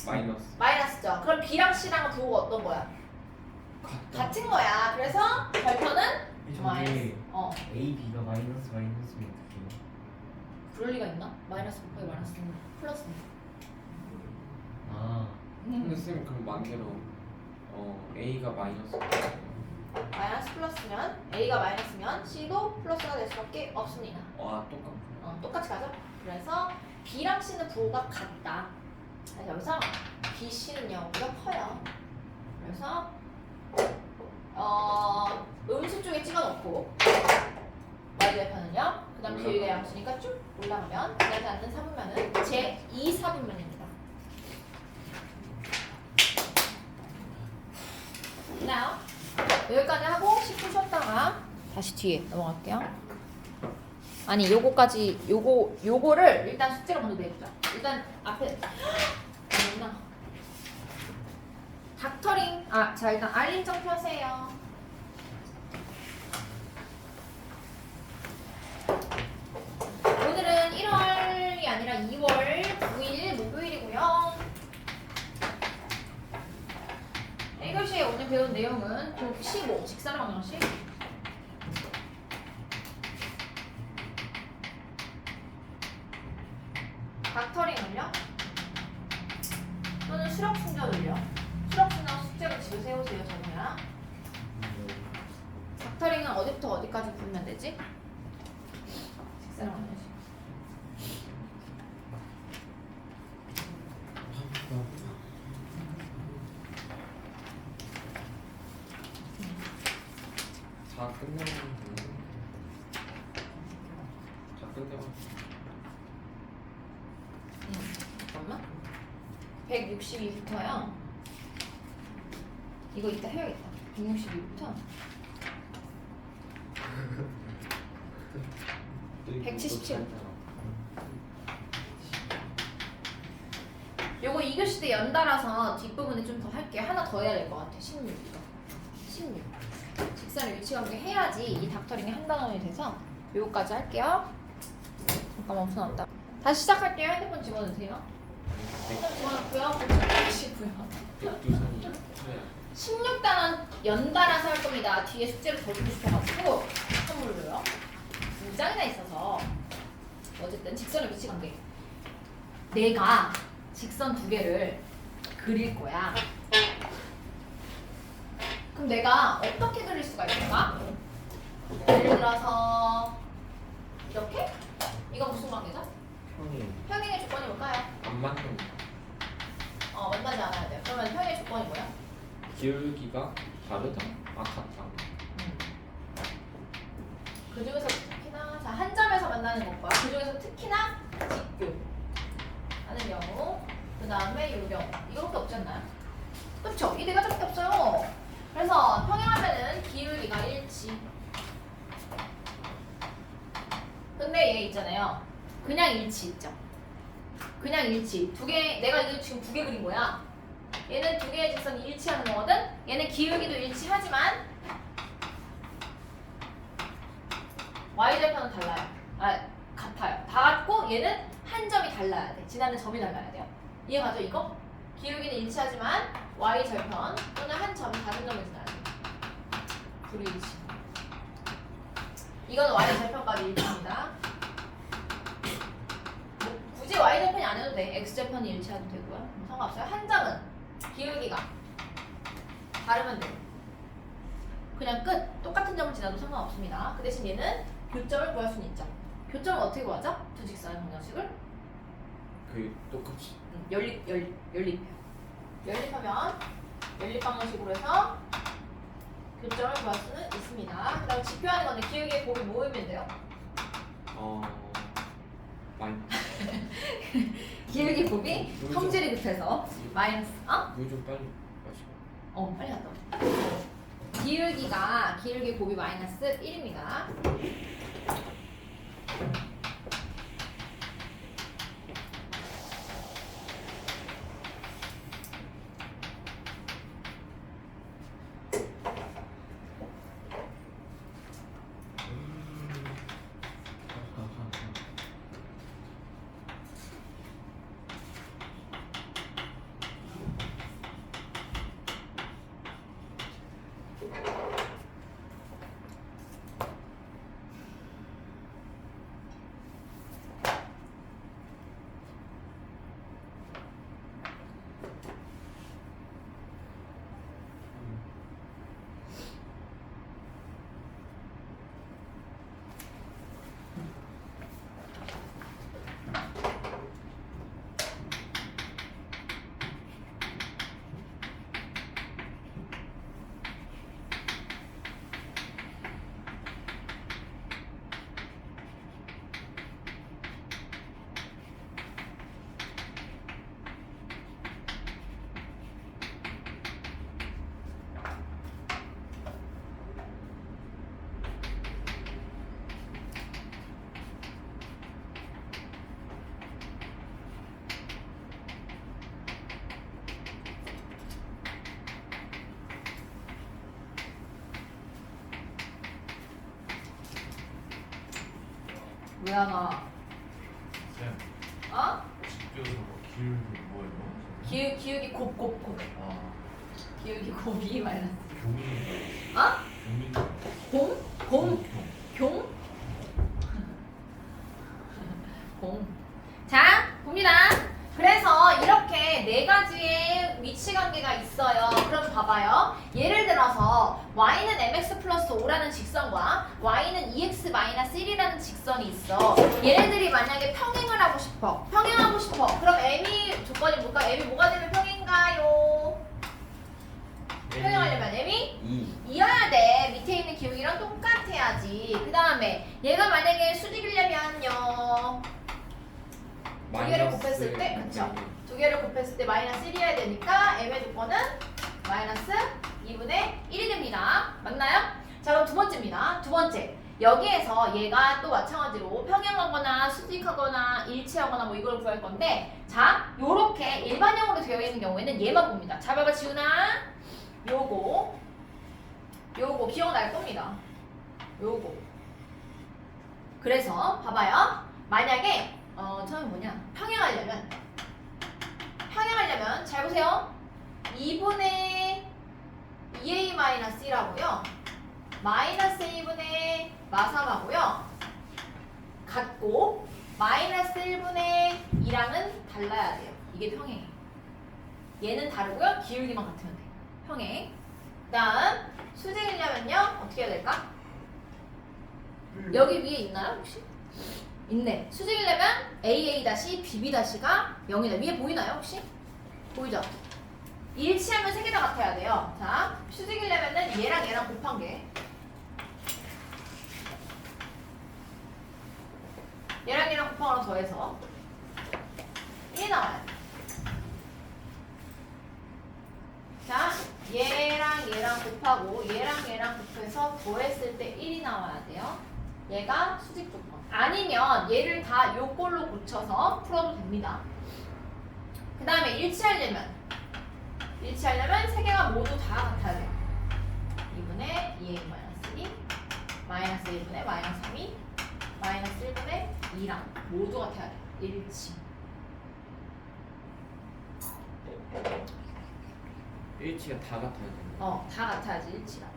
마이너스. 마이너스죠. 그럼 B랑 C랑은 부호가 어떤 거야? 같은 거야. 그래서 별표는 저게 마이너스. A, B가 마이너스면 어떡해요? 그럴 리가 있나? 마이너스 곱하기 마이너스 플러스. 아 근데 쌤 그럼 만대로 A가 마이너스. 마이너스 플러스면 A가 마이너스면 C도 플러스가 될 수밖에 없습니다. 와 똑같구나. 똑같이 가죠? 그래서 B랑 C는 부호가 같다. 자, 여기서 B, C는 0보다 커요. 그래서 음수 쪽에 찍어놓고 y좌표는요. 그 다음 기울기가 양수니까 쭉 올라가면 그다지 않는 사분면은 제2 사분면입니다. now 여기까지 하고 10분 쉬었다가 다시 뒤에 넘어갈게요. 아니 요거까지 요거를 일단 숙제로 먼저 내보자. 일단 앞에 아니구나. 닥터링 자 일단 알림장 펴세요. 오늘은 1월이 아니라 2월 9일 목요일이고요. 1교시에 오늘 배운 내용은 그 15 직선 방정식 닥터링을요 또는 수력 충전을요. 수력 충전 숙제로 집에 세우세요. 저거야. 닥터링은 어디부터 어디까지 부르면 되지? 직선 방정식. 자 끝내면 되네. 자 끝내면. 잠깐만. 162부터요. 이거 이따 해야겠다. 162부터 177. 요거 2교시 때 연달아서 뒷부분에 좀 더 할게요. 하나 더 해야 될 것 같아. 16. 직선의 위치관계 해야지 이 닥터링이 한 단원이 돼서 요거까지 할게요. 잠깐만 없어놨다. 다시 시작할게요. 핸드폰 집어넣으세요. 핸드폰 집어넣고요. 보시고요. 백두산이 그래. 16단원 연달아서 할 겁니다. 뒤에 숙제를 더 주고 싶어가지고 선물로요. 두 장이나 있어서 어쨌든 직선의 위치관계. 내가 직선 두 개를 그릴 거야. 그럼 내가 어떻게 그릴 수가 있을까? 예를 들어서 이렇게? 이거 무슨 관계죠? 형이 평행의 조건이 뭘까요? 안 맞는 만나지 않아야 돼요. 그러면 평행의 조건이 뭐야? 기울기가 다르다. 같다. 그 중에서 특히나 한 점에서 만나는 것과 그 중에서 특히나 직교 하는 경우, 그 다음에 요 경우 이거밖에 없지 않나요? 그쵸? 이 네 가지밖에 없어요. 그래서 평행하면은 기울기가 일치. 근데 얘 있잖아요. 그냥 일치 있죠. 그냥 일치. 두 개, 내가 이거 지금 두 개 그린 거야. 얘는 두 개의 직선이 일치하는 거거든. 얘는 기울기도 일치하지만 y절편은 달라요. 같아요. 다 같고 얘는 한 점이 달라야 돼. 지나는 점이 달라야 돼요. 이해가죠 이거? 기울기는 일치하지만 y절편 또는 한 점이 다른 점을 지나야 돼. 불일치. 이거는 y절편까지 일치합니다. 굳이 y절편이 안 해도 돼. x절편이 일치해도 되고요. 상관없어요. 한 점은 기울기가 다르면 돼요. 그냥 끝. 똑같은 점을 지나도 상관없습니다. 그 대신 얘는 교점을 구할 수는 있죠. 교점은 어떻게 구하죠? 두 직선의 방정식을 그 똑같이. 연립하면 연립 방정식으로 해서 교점을 구할 수는 있습니다. 그 다음에 지표하는 건데 기울기의 곱이 모이면 돼요. 기울기 곱이 성질이 급해서 마이너스. 물 좀 빨리 마시고. 빨리 갔다 와. 기울기 곱이 마이너스 1입니다. 뭐야 나? 쌤, 어? 집에서 기울기 뭐예요? 기울기 곱. 아, 기울기 곱이 마이너스. 교민인가요? 어? 교민인가요? 공? 경? 공. 자, 봅니다. 그래서 이렇게 네 가지의 위치 관계가 있어요. 그럼 봐봐요. 예를 들어서 y는 mx 플러스 5라는 직선과 y는 2x 마이너스 1이라는 직선이 있어. 얘네들이 만약에 평행을 하고 싶어. 평행하고 싶어. 그럼 m이 조건이 뭘까? m이 뭐가 되면 평행가요? 평행하려면 m이 2여야 돼. 밑에 있는 기울기랑 똑같아야지. 그 다음에 얘가 만약에 수직이려면요. 두 개를 곱했을 때, 그쵸? 두 개를 곱했을 때 마이너스 1이어야 되니까 m의 조건은 마이너스 2분의 1이 됩니다. 맞나요? 자, 그럼 두 번째입니다. 두 번째. 여기에서 얘가 또 마찬가지로 평행하거나 수직하거나 일치하거나 뭐 이걸 구할 건데, 자, 요렇게 일반형으로 되어 있는 경우에는 얘만 봅니다. 자, 봐봐, 지훈아. 요거 기억날 겁니다. 요거. 그래서 봐봐요. 만약에 처음에 뭐냐? 평행하려면 잘 보세요. 2분의 2a-1하고요. 마이너스 1분의 마3하고요. 같고 마이너스 1분의 2랑은 달라야 돼요. 이게 평행해. 얘는 다르고요. 기울기만 같으면 돼. 평행. 그 다음 수직이려면요. 어떻게 해야 될까? 여기 위에 있나요 혹시? 있네. 수직이려면 AA-BB-가 0이다. 위에 보이나요 혹시? 보이죠? 일치하면 세 개 다 같아야 돼요. 자, 수직이려면은 얘랑 곱한 게 얘랑 곱한 거랑 더해서 1이 나와야 돼. 자, 얘랑 곱하고 얘랑 곱해서 더했을 때 1이 나와야 돼요. 얘가 수직 조건. 아니면 얘를 다 요꼴로 고쳐서 풀어도 됩니다. 그 다음에 일치하려면 세 개가 모두 다 같아야 돼요. 2분의 2a-2 마이너스 1분의 마이너스 3이 마이너스 1분의 2랑 모두 같아야 돼요. 일치. 일치가 다 같아야 되는 다 같아야지 일치가.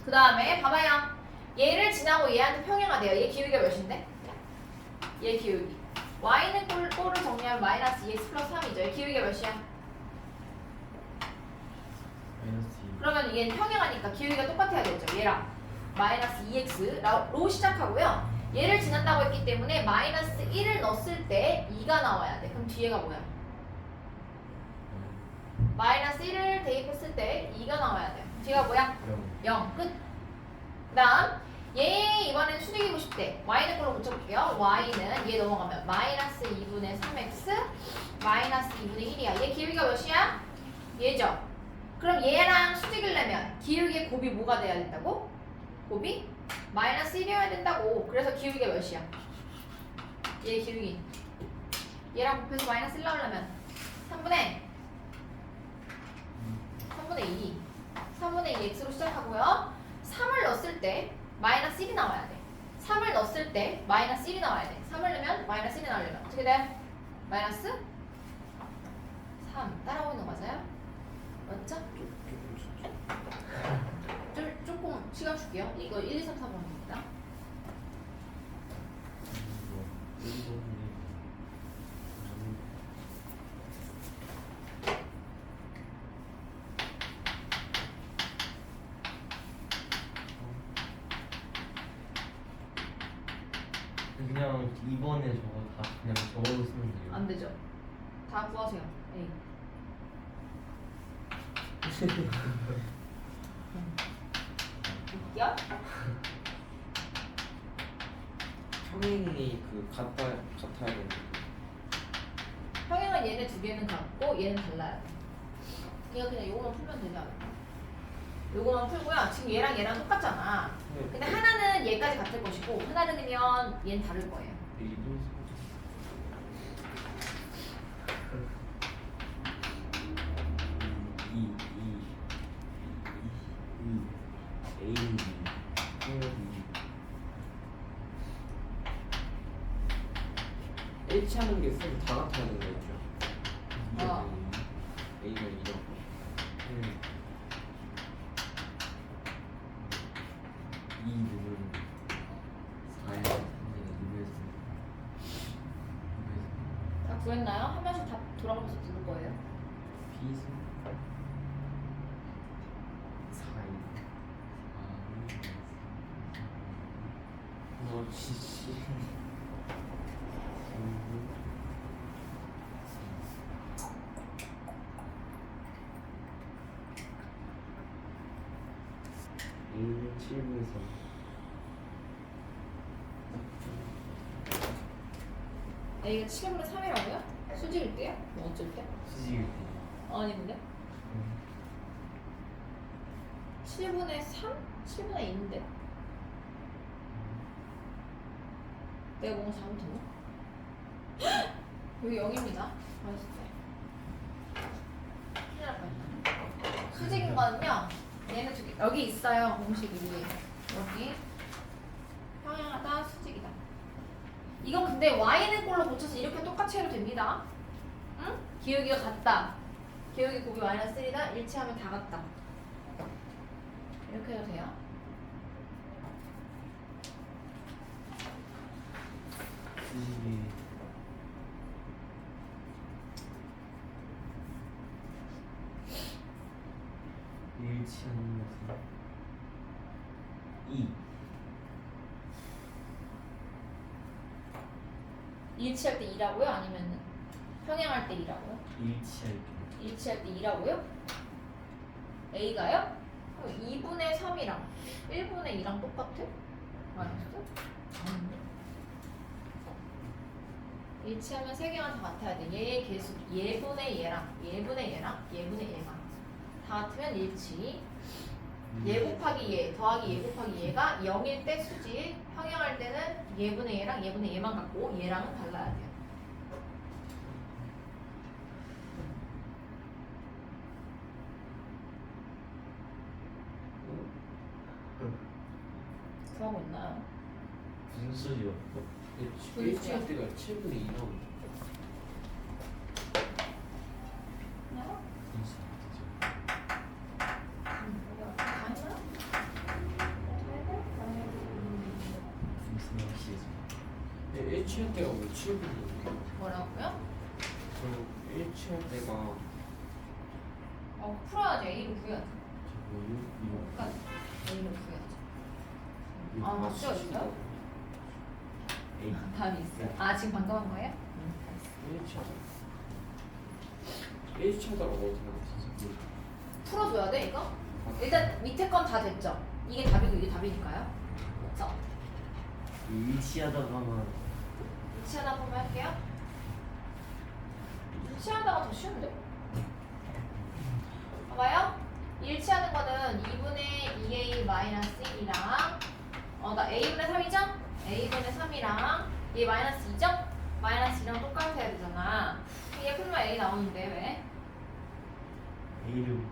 그 다음에 봐봐요. 얘를 지나고 얘한테 평행하대요. 얘 기울기가 몇인데? 얘 기울기. y는 꼴을 정리하면 마이너스 2x 플러스 3이죠. 얘 기울기가 몇이야? 마이너스 2. 그러면 얘는 평행하니까 기울기가 똑같아야 되죠. 얘랑 마이너스 2x로 시작하고요. 얘를 지난다고 했기 때문에 마이너스 1을 넣었을 때 2가 나와야 돼. 그럼 뒤에가 뭐야? 마이너스 1을 대입했을 때 2가 나와야 돼요. 뒤가 뭐야? 0. 끝. 그 다음 얘 이번엔 수직이고 싶대. y는 걸로 고쳐볼게요. y는 얘 넘어가면 마이너스 2분의 3x 마이너스 2분의 1이야. 얘 기울기가 몇이야? 얘죠. 그럼 얘랑 수직이려면 기울기의 곱이 뭐가 돼야 된다고? 곱이 마이너스 1이어야 된다고. 그래서 기울기가 몇이야? 얘 기울기. 얘랑 곱해서 마이너스 1 나오려면 3분의 2. 3분의 2 x로 시작하고요. 3을 넣었을 때 마이너스 1이 나와야 돼. 3을 넣었을 때 마이너스 1이 나와야 돼. 3을 넣으면 마이너스 1이 나오려면 어떻게 돼? 마이너스 3. 따라오고 있는 거 맞아요? 맞죠? 조금 시간 줄게요. 이거 1, 2, 3, 4번입니다. 그냥 이번에 저거 다 그냥 적어서 쓰면 돼요. 안 되죠. 다 구하세요. 에이. 웃겨? 평행이 같아야 되는데. 평행은 얘네 두 개는 같고 얘는 달라요. 그냥 요거만 풀면 되지 않을까? 요거만 풀고요. 지금 얘랑 똑같잖아. 근데 하나는 얘까지 같을 것이고 하나는 그냥 얘는 다를 거예요. A 일치하는 게 쌤 다 같아야 된다 했죠. 어. A가 2라고. 네. 2 누르면 4야. 2에서 다 구했나요? 한 번씩 다 돌아가면서 부를 거예요. B승 4이 너 지지. A는 7분의 3. A가 7분의 3이라고요? 수직일 때요? 뭐 어쩔 때? 수직일 때. 아닌데? 7분의 3? 7분의 2인데? 내가 뭔가 잘못했나? 여기 0입니다. 맞았어요. 큰일 날 뻔했다. 수직인 거는요. 얘는 두 개. 여기 있어요. 공식이. 여기. 평행하다 수직이다. 이건 근데 y는 꼴로 고쳐서 이렇게 똑같이 해도 됩니다. 응? 기울기가 같다. 기울기 곱이 마이너스 1이다. 일치하면 다 같다. 이렇게 해도 돼요. 수직이 일치하는 것은 2. 일치할 때 2라고요? 아니면 평행할 때 2라고요? 일치할 때. 일치할 때 2라고요? A가요? 2분의 3이랑 1분의 2랑 똑같아? 마이너스? 아닌데? 일치하면 세 개가 다 같아야 돼. 얘의 개수, 얘분의 얘랑 얘분의 얘랑 얘분의 얘가 다 같으면 일치. 얘 곱하기 얘 더하기 얘 곱하기 얘가 0일 때 수직, 평행할 때는 얘분의 얘랑 얘분의 얘만 같고 얘랑은 달라야 돼요. 그러고 있나요? 무슨 소리야? 일치할 때가 7분의 2라고. 그냥 무슨 소리죠? 여기 다 했나? 무슨 말이지? 일치할 때가 왜 7분의 2라고? 뭐라고요? 저 일치할 때가 풀어야지. A로 구해야지. 이거 그러니까 A로 구해야지. 이거 아, 다 맞죠, 수직이다. 있어요? A. 답이 있어요? 아, 지금 방금 한 거예요? 일치하다. 일치하다가 어디 나왔어? 풀어줘야 돼, 이거? 일단 밑에 건 다 됐죠? 이게 답이고 이게 답이니까요. 그쵸? 일치하다가만 일치하다 한번 할게요. 일치하다가 더 쉬운데? 봐봐요. 일치하는 거는 2분의 2a 마이너스 1이랑 나 a분의 3이죠? a분의 3이랑 얘 마이너스 2죠? 마이너스 2랑 똑같아야 되잖아. 얘 풀면 a 나오는데 왜? A를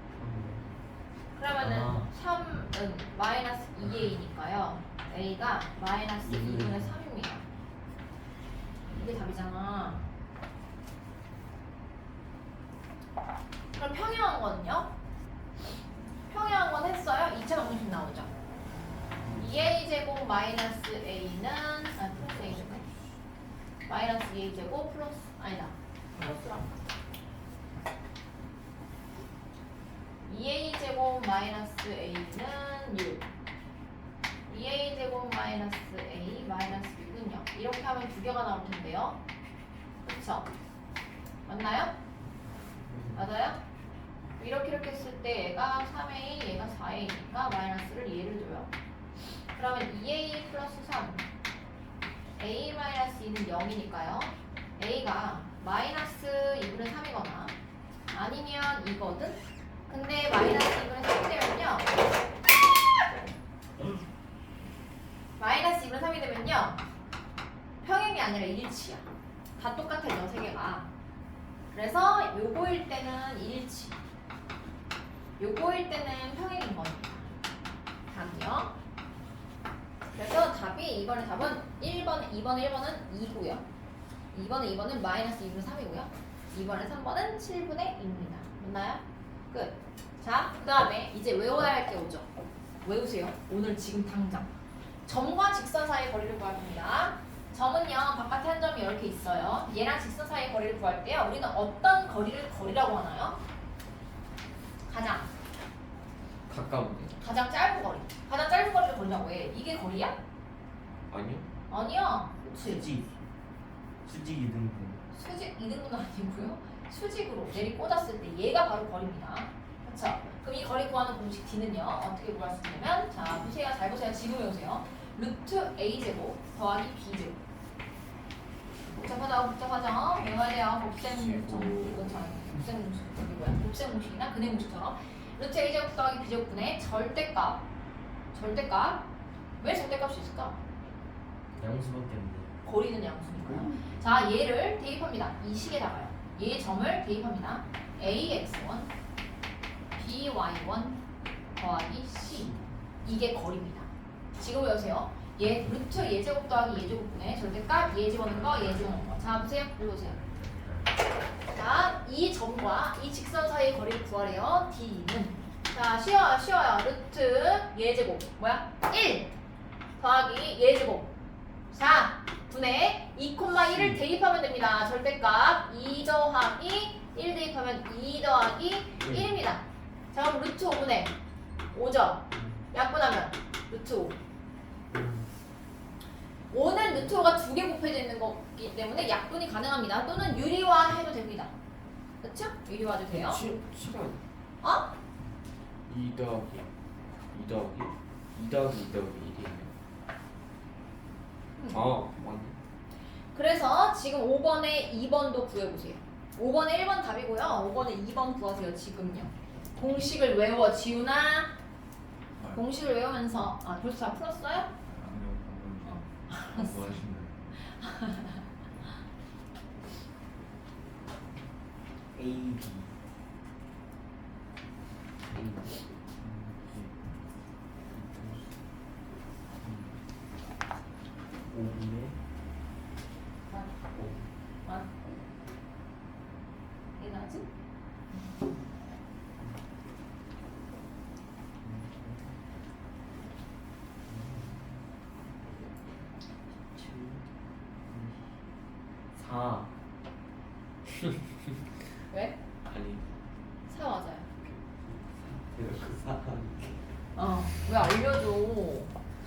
그러면은 3은 마이너스 2a니까요. a가 마이너스 2분의 3입니다. 이게 답이잖아. 그럼 평행한 거는요? 평행한 건 했어요? 2차 방정식 나오죠? 2a 제곱 마이너스 a는 플러스 a 제곱 마이너스 2a 제곱 플러스 아니다 플러스랑 2a 제곱 마이너스 a는 6 2a 제곱 마이너스 a 마이너스 6은요 이렇게 하면 두 개가 나올 텐데요 그쵸? 맞나요? 맞아요? 이렇게 했을 때 얘가 3a 얘가 4a니까 마이너스를 얘를 줘요 그러면 2a 플러스 3 a 마이너스 2는 0이니까요 a가 마이너스 2분의 3이거나 아니면 이거든 근데 마이너스 2분의 3이 되면요 마이너스 2분의 3이 되면요 평행이 아니라 일치야 다 똑같아요 세 개가 그래서 요거일 때는 일치 요거일 때는 평행인 겁니다 답이요 그래서 답이 이번에 답은 1번, 2번, 1번은 2고요 2번은 마이너스 2분의 3이고요. 2번에 3번은 7분의 2입니다. 맞나요? 끝. 자, 그 다음에 이제 외워야 할 게 오죠. 외우세요. 오늘 지금 당장. 점과 직선 사이의 거리를 구할 겁니다. 점은요, 바깥에 한 점이 이렇게 있어요. 얘랑 직선 사이의 거리를 구할 때요, 우리는 어떤 거리를 거리라고 하나요? 가장 가까운데. 짧은 거리. 가장 짧은 거리를 거리라고 해. 이게 거리야? 아니요? 아니야. 그치? 수직 이등분. 수직 2등분은 아니고요. 수직으로 내리 꽂았을 때 얘가 바로 거리입니다. 그렇죠? 그럼 이 거리 구하는 공식 D는요. 어떻게 구할 수 있냐면 자, 보세요. 잘 보세요. 지금 외우세요. 루트 A제곱 더하기 B제곱. 복잡하죠? 외워야 돼요. 곱셈 공식이나 근해 공식처럼 루트 A제곱 더하기 B제곱분의 절대값. 왜 절대값이 있을까? 양수밖에 없네. 거리는 양수니까요. 자, 얘를 대입합니다. 이 식에다가요. 얘 점을 대입합니다. ax1, by1 더하기 c. 이게 거리입니다. 지금 외우세요. 얘 루트 예제곱 더하기 예제곱분의 절대값 얘 집어넣은 거, 얘 집어넣은 거. 자, 보세요. 읽어보세요. 자, 이 점과 이 직선 사이의 거리를 구하래요. D는. 자, 쉬워요. 루트 예제곱. 뭐야? 1 더하기 예제곱 4 분의 2,1을 대입하면 됩니다. 절대값 2 더하기 1 대입하면 2 더하기 1입니다. 자, 그럼 루트 5분의 5죠. 약분하면 루트 5. 5는 루트 5가 2개 곱해져 있는 거기 때문에 약분이 가능합니다. 또는 유리화해도 됩니다. 그렇죠? 유리화도 돼요. 7 어? 2 더하기 1이에요. 아, 맞네. 그래서 지금 5번에 2번도 구해보세요. 5번에 1번 답이고요. 5번에 2번 구하세요. 지금요. 공식을 외워. 지우나 공식을 외우면서 벌써 다 풀었어요? 안 뭐 하시나요? A, B. 5분의 이게 나지? 사. 왜? 아니, 4 맞아요. 그 4. 왜 알려줘?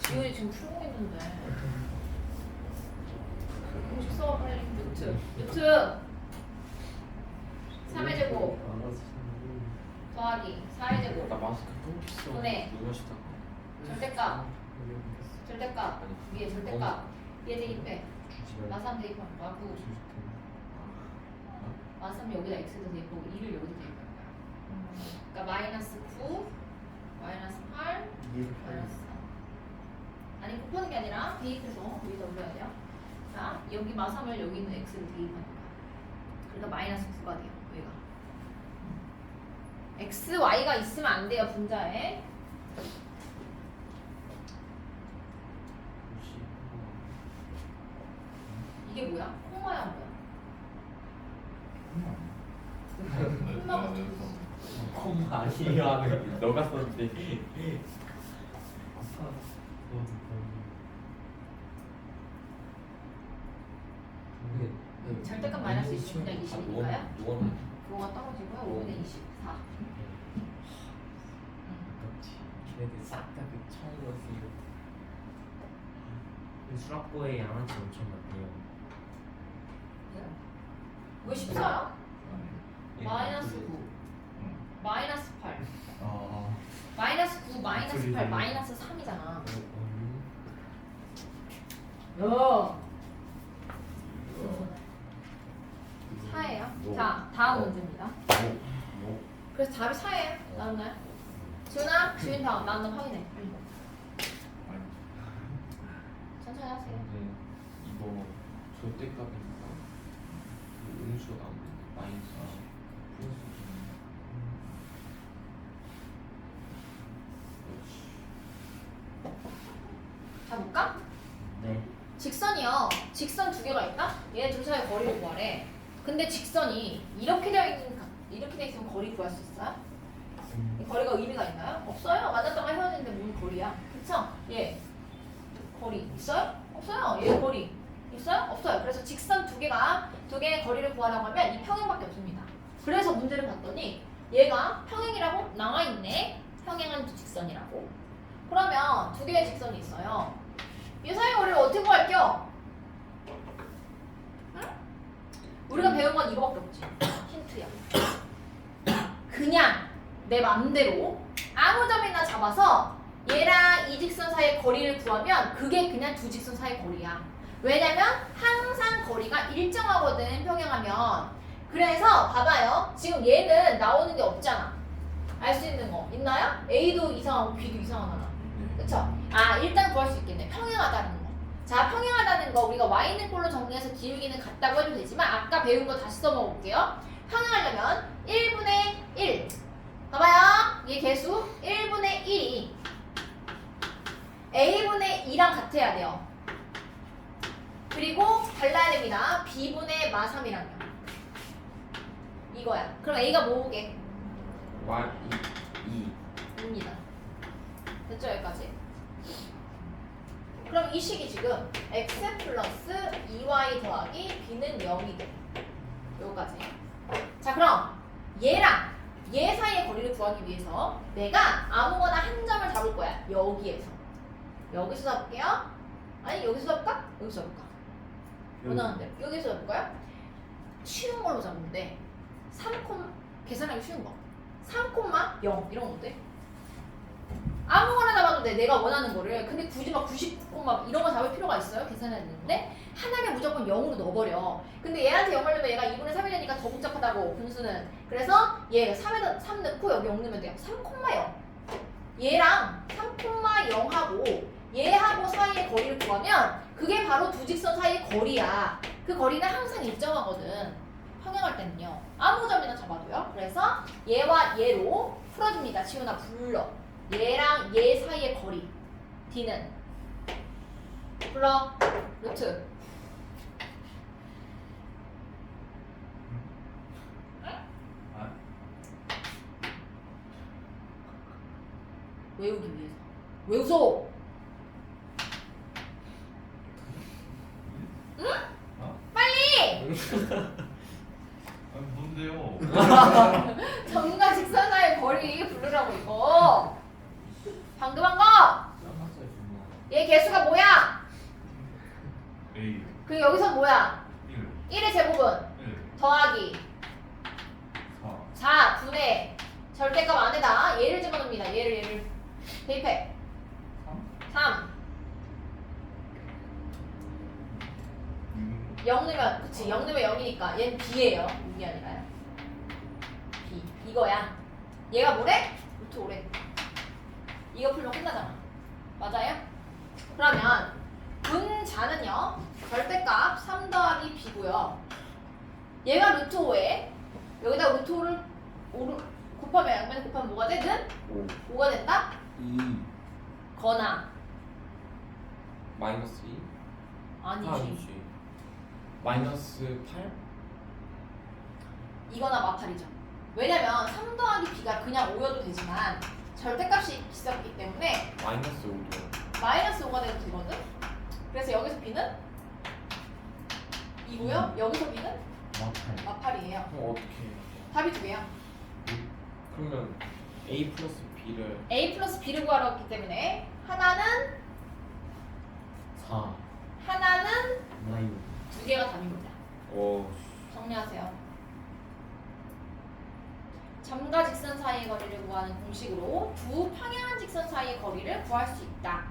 지훈이 지금 풀고 있는데. 공식 써 빨리. 루트 3의 제곱 더하기 4의 제곱 나 마스크 끊겼어. 분해. 누가 시작? 절대값 위에 절대값 얘 대입해. 주지 말고. 마삼 대입하면 마구 마삼 여기다 x도 대입하고 2를 여기다 대입할 거야. 그러니까 마이너스 9 마이너스 8 마이너스 4. 아니 곱하는 게 아니라 대입해서 여기다 올려야 돼요. 자, 여기 마삼을 여기 있는 x를 대입하는 거야. 그러니까 마이너스 9가 돼요. 여기가. x, y가 있으면 안 돼요. 분자에. 이게 뭐야? 콤마야 뭐야? 콤마 콤마 아니에요 하면 너가 썼는데. 절대값 마이너스 20 그냥 20이니까요. 누워는 그거가 떨어지고요. 5분의 24. 아깝지. 걔네들 싹다그 처음으로 쓰이고. 수락고의 양아치 엄청 많네요. 왜 14야? 마이너스 9 마이너스 8 마이너스 9 마이너스 8 마이너스 3이잖아. 야 4예요. 자, 다음 문제입니다. 그래서 답이 4예요. 나왔나요? 지훈아, 지훈 다음 나왔나 확인해. 천천히 하세요. 근데 이거 절대값이니까 음수가 나오는데 마이너스 20 플러스 20. 자, 볼까? 네. 직선이요. 직선 두 개가 있다? 얘네 둘 사이 거리를 구하래. 근데 직선이 이렇게 돼 있으면 거리 구할 수 있어요? 이 거리가 의미가 있나요? 없어요. 만났다가 헤어지는데 뭔 거리야? 그쵸? 얘 거리 있어요? 없어요. 얘 거리 있어요? 없어요. 그래서 직선 두 개의 거리를 구하라고 하면 이 평행밖에 없습니다. 그래서 문제를 봤더니 얘가 평행이라고 나와있네. 평행한 직선이라고. 그러면 두 개의 직선이 있어요. 이 사이 거리를 어떻게 구할게요? 응? 우리가 배운 건 이거밖에 없지. 힌트야. 그냥 내 맘대로 아무 점이나 잡아서 얘랑 이 직선 사이의 거리를 구하면 그게 그냥 두 직선 사이의 거리야. 왜냐면 항상 거리가 일정하거든, 평행하면. 그래서 봐봐요. 지금 얘는 나오는 게 없잖아. 알 수 있는 거 있나요? A도 이상하고 B도 이상하잖아. 그쵸? 아, 일단 구할 수 있겠네. 평행하다는 거. 자, 평행하다는 거 우리가 Y는 꼴로 정리해서 기울기는 같다고 해도 되지만 아까 배운 거 다시 써먹어볼게요. 평행하려면 1분의 1. 봐봐요. 얘 개수 1분의 1이 A분의 2랑 같아야 돼요. 그리고 달라야 됩니다. B분의 마3이랑요. 이거야. 그럼 A가 뭐오게? Y 2 입니다. 됐죠? 여기까지? 그럼 이 식이 지금 x 플러스 2y 더하기 b는 0이 돼. 요거까지. 자, 그럼 얘랑 얘 사이의 거리를 구하기 위해서 내가 아무거나 한 점을 잡을 거야. 여기에서. 여기서 잡을게요. 아니, 여기서 잡을까? 여기서 잡을까? 원하는 대로. 여기서 잡을까요? 쉬운 걸로 잡으면 돼. 3, 계산하기 쉬운 거. 3,0 이런 거 어때? 아무거나 잡아도 돼. 내가 원하는 거를. 근데 굳이 막 99, 막 이런 거 잡을 필요가 있어요? 계산해야 되는데 하나를 무조건 0으로 넣어버려. 근데 얘한테 0을 넣으면 얘가 2분의 3이 되니까 더 복잡하다고, 분수는. 그래서 얘 3에다 3 넣고 여기 0 넣으면 돼요. 3,0. 얘랑 3,0하고 얘하고 사이의 거리를 구하면 그게 바로 두 직선 사이의 거리야. 그 거리는 항상 일정하거든. 평행할 때는요. 아무 점이나 잡아도요. 그래서 얘와 얘로 풀어줍니다. 지훈아 불러. 얘랑 얘 사이의 거리 D는 불러. 루트. 아, 외우기 위해서. 왜 웃어? 응? 어? 빨리! 아, 뭔데요? 점과 직선 사이의 거리 부르라고 이거. 방금 한 거! 쌍꺼풀 존나. 얘 개수가 뭐야? A 그리고 여기서 뭐야? 1 1의 제곱은 1 더하기 4 4 분의 절대값 안에다 얘를 집어넣습니다. 얘를 대입해. 3 0 넣으면, 그치, 0 넣으면 0이니까 얘는 B예요. 6이 아니라요. B. 이거야. 얘가 뭐래? 루트 5래. 이거 풀면 끝나잖아. 맞아요? 그러면 분자는요, 절대값 3 더하기 B고요. 얘가 루트 5에 여기다 루트 5를 곱하면, 양면에 곱하면 뭐가 되든? 5 5가 된다? 2 거나 마이너스 2 아니지. 아니지 마이너스 8 이거나 마팔이죠. 왜냐면 3 더하기 B가 그냥 5여도 되지만 절대값이 비쌌기 때문에 마이너스 5도 마이너스 5가 돼도 되거든? 그래서 여기서 B는 2고요. 여기서 B는 마팔. 마팔이에요. 그럼 어떻게 해야 돼? 답이 두 개야. 그러면 A 플러스 B를 A 플러스 B를 구하러 왔기 때문에 하나는 4. 하나는 두 개가 답입니다. 오 정리하세요. 점과 직선 사이의 거리를 구하는 공식으로 두 평행한 직선 사이의 거리를 구할 수 있다.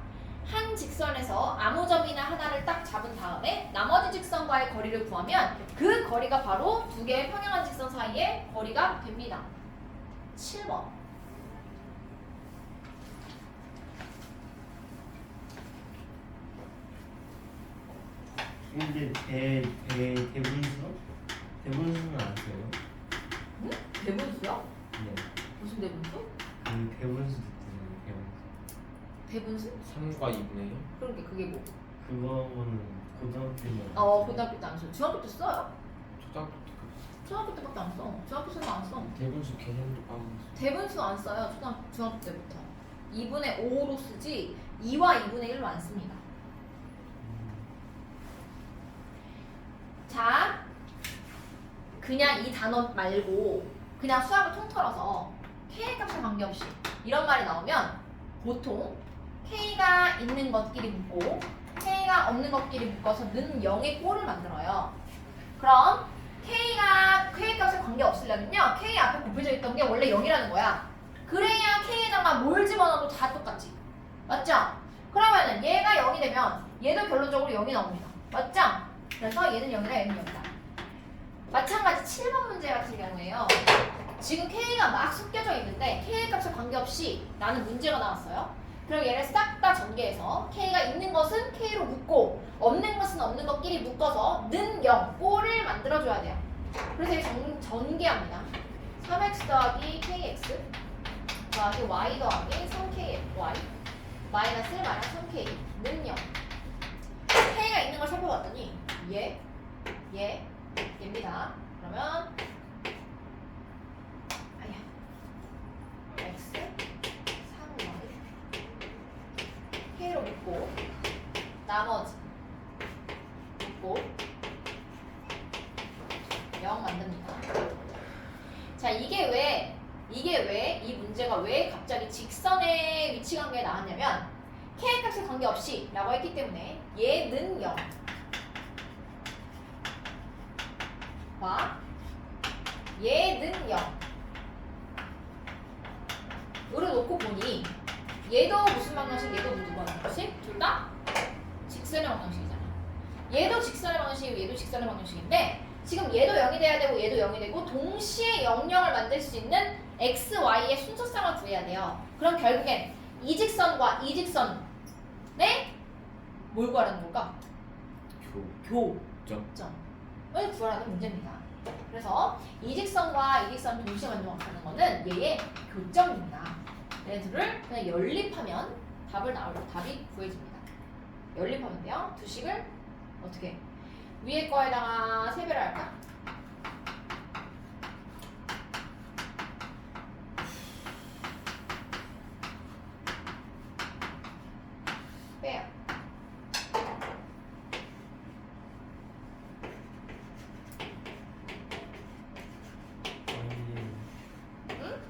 한 직선에서 아무 점이나 하나를 딱 잡은 다음에 나머지 직선과의 거리를 구하면 그 거리가 바로 두 개의 평행한 직선 사이의 거리가 됩니다. 7번. 근데 대분수? 대분수는 안 써요? 응? 대분수야? 네. 무슨 대분수? 그 대분수 듣잖아요. 대분수. 대분수? 3과 2분의 1 그러니까 그게 뭐? 그거는 고등학교 때는 어, 중학교 때 써요? 초등학교 때 초등학교 때밖에 안 써. 중학교 때는 안 써. 대분수 개념도 까먹었어. 대분수 안 써요. 중학교 때부터. 2분의 5로 쓰지 2와 2분의 1로 안 씁니다. 자, 그냥 이 단어 말고 그냥 수학을 통틀어서 K 값에 관계없이 이런 말이 나오면 보통 K가 있는 것끼리 묶고 K가 없는 것끼리 묶어서 는 0의 꼴을 만들어요. 그럼 K가 K 값에 관계없으려면요 K 앞에 곱해져 있던 게 원래 0이라는 거야. 그래야 K에다가 뭘 집어넣어도 다 똑같지. 맞죠? 그러면은 얘가 0이 되면 얘도 결론적으로 0이 나옵니다. 맞죠? 그래서 얘는 0이다 얘는 0이다. 마찬가지 7번 문제 같은 경우에요. 지금 K가 막 섞여져 있는데 K 값에 관계없이 라는 문제가 나왔어요. 그럼 얘를 싹 다 전개해서 K가 있는 것은 K로 묶고 없는 것은 없는 것끼리 묶어서 는 0, 꼴을 만들어줘야 돼요. 그래서 이 전개합니다. 3x 더하기 kx 더하기 y 더하기 3ky 마이너스 3k 는 0. K가 있는 걸 살펴봤더니 얘입니다. 그러면 x 3y K로 묶고 나머지 묶고 0 만듭니다. 자, 이게 왜 이 문제가 왜 갑자기 직선의 위치 관계에 나왔냐면 K 값에 관계없이 라고 했기 때문에 얘는 0 와 얘는 0 으로 놓고 보니 얘도 무슨 방정식 얘도 누구 방정식? 둘 다 직선의 방정식이잖아. 얘도 직선의 방정식이고 얘도 직선의 방정식인데 지금 얘도 0이 돼야 되고 얘도 0이 되고 동시에 0, 0을 만들 수 있는 x, y의 순서상을 구해야 돼요. 그럼 결국엔 이 직선과 이 직선에 뭘 구하라는 걸까? 교점을 구하라는 문제입니다. 그래서 이 직선과 이 직선 동시에 만족하는 거는 얘의 교점입니다. 얘네들을 그냥 연립하면 답이 구해집니다. 연립하면 돼요. 두 식을 어떻게 위에 거에다가 세배를 할까? 빼요. 응?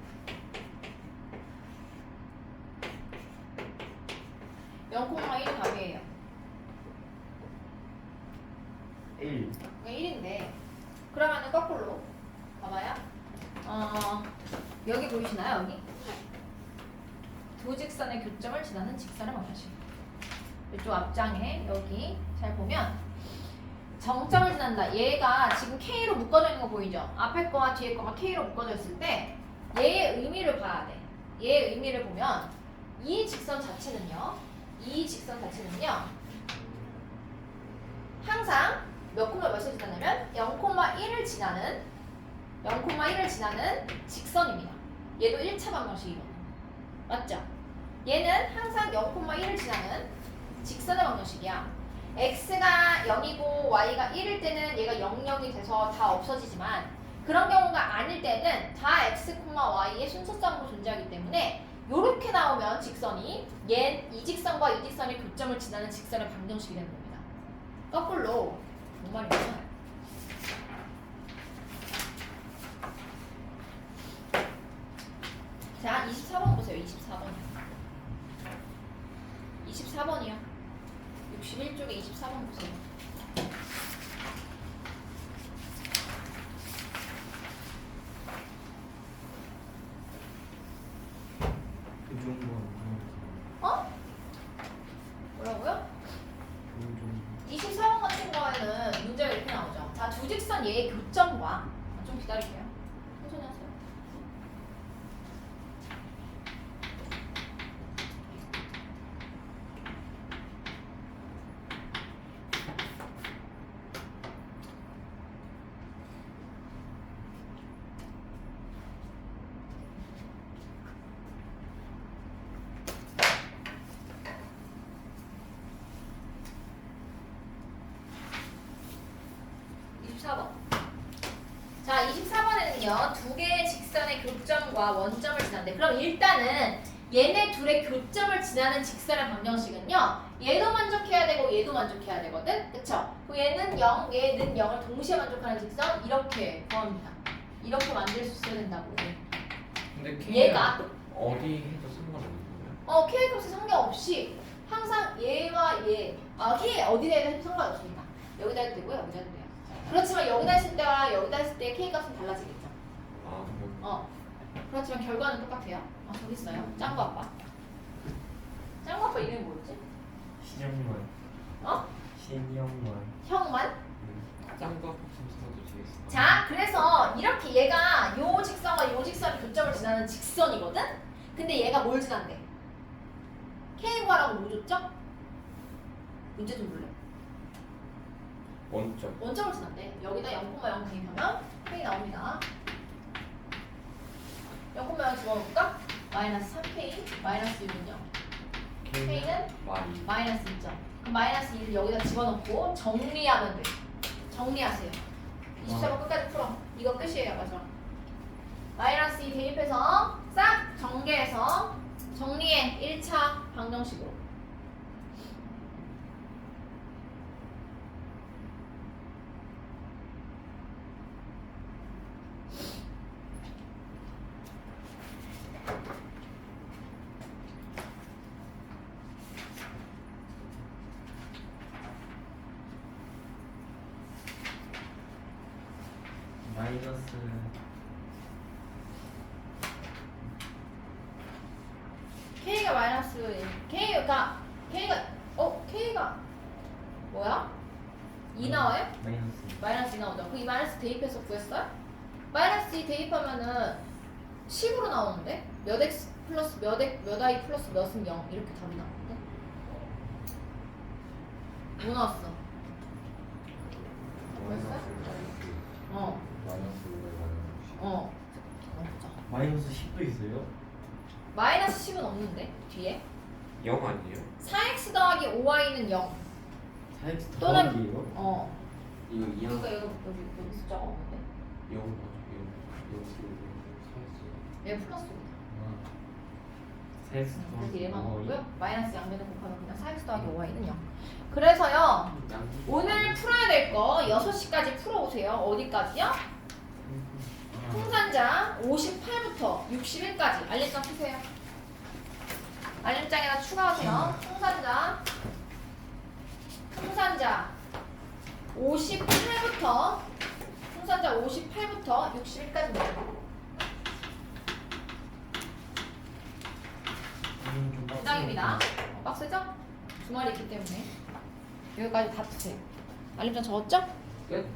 0,1이 답이에요. 1. 1인데 그러면은 거꾸로 봐봐요. 여기 보이시나요? 여기 두 직선의 교점을 지나는 직선의 방정식. 이쪽 앞장에 여기 잘 보면 정점을 지난다. 얘가 지금 K로 묶어져 있는 거 보이죠? 앞에 거와 뒤에 거가 K로 묶어져 있을 때 얘의 의미를 봐야 돼. 얘의 의미를 보면 이 직선 자체는요. 항상 몇 콤마 몇을 지나냐면 0,1을 지나는 직선입니다. 얘도 1차 방정식이거든요. 맞죠? 얘는 항상 0,1을 지나는 직선의 방정식이야. x가 0이고 y가 1일 때는 얘가 0, 0이 돼서 다 없어지지만 그런 경우가 아닐 때는 다 x, y의 순서상으로 존재하기 때문에 요렇게 나오면 직선이 이 직선과 이 직선의 교점을 지나는 직선의 방정식이 되는 겁니다. 거꾸로 뭔 말이냐면 자 24번 보세요. 24번이요. 61쪽에 24번 보세요. 그 정도는 어? 뭐라고요? 24번 같은 거에는 문제가 이렇게 나오죠. 자, 두 직선 얘의 교점과 좀 기다릴게요. 천천히 하세요. 24번. 자, 24번에는요, 두 개의 직선의 교점과 원점을 지난대. 그럼 일단은 얘네 둘의 교점을 지나는 직선의 방정식은요, 얘도 만족해야 되고 얘도 만족해야 되거든? 그쵸? 그 얘는 0, 얘는 0을 동시에 만족하는 직선 이렇게 구합니다. 이렇게 만들 수 있어야 된다고. 근데 K는 얘가 어디 해도 상관없는 거예요? K 값에 상관없이 항상 얘와 얘, K 어디다 해도 상관없습니다. 여기다 해도 되고 여기다 해도 돼요. 그렇지만 여기다 했을 때와 여기다 했을 때 K 값은 달라지겠죠. 아, 그럼 그렇지만 결과는 똑같아요. 저기 있어요. 짱구 아빠. 짱구 아빠 이름이 뭐였지? 신영만. 어? 신영만. 형만? 짱구 합성사도 되겠어. 자, 그래서 이렇게 얘가 요 직선과 요 직선의 교점을 지나는 직선이거든? 근데 얘가 뭘 지난대? K 구하라고 뭐 줬죠? 문제 좀 볼래? 원점. 원점을 지난대. 여기다 0,0 대입하면 K 나옵니다. 0,0 집어넣을까? 마이너스 3K, 마이너스 6은요? K는 많이. 마이너스 2점. 그럼 마이너스 1을 여기다 집어넣고 정리하면 돼. 정리하세요. 24번 끝까지 풀어. 이거 끝이에요. 맞아. 마이너스 2 대입해서 싹 전개해서 정리해. 1차 방정식으로. 마이너스. K가 마이너스 1. K가 뭐야? 2 나와요? 마이너스. 마이너스 2 나오죠. 그 이 마이너스 대입해서 구했어요? 마이너스 2 대입하면은 10으로 나오는데 몇 x 플러스 몇 i 플러스 몇은 0 이렇게 답이 나오는데 뭐 나왔어? 어. 보자. 마이너스 10도 있어요? 마이너스 10은 없는데 뒤에 0 아니에요? 4x 더하기 5y는 0. 4x 또는- 더하기예요? 이거 2양. 그러니까 여기 숫자가 없는데 0 맞죠? 0 얘 플러스 5. 4x 그래서 더하기 얘만 5y. 없고요. 마이너스 양변을 곱하면 그냥 4x 더하기 5y는 0. 그래서요. 오늘 풀어야 될 거 6시까지 풀어오세요. 어디까지요? 풍산자 58부터 61까지 알림장 푸세요. 알림장에다 추가하세요. 풍산자 58부터 61까지입니다. 부장입니다. 빡세죠? 주말이 있기 때문에 여기까지 다 푸세요. 알림장 적었죠? 끝.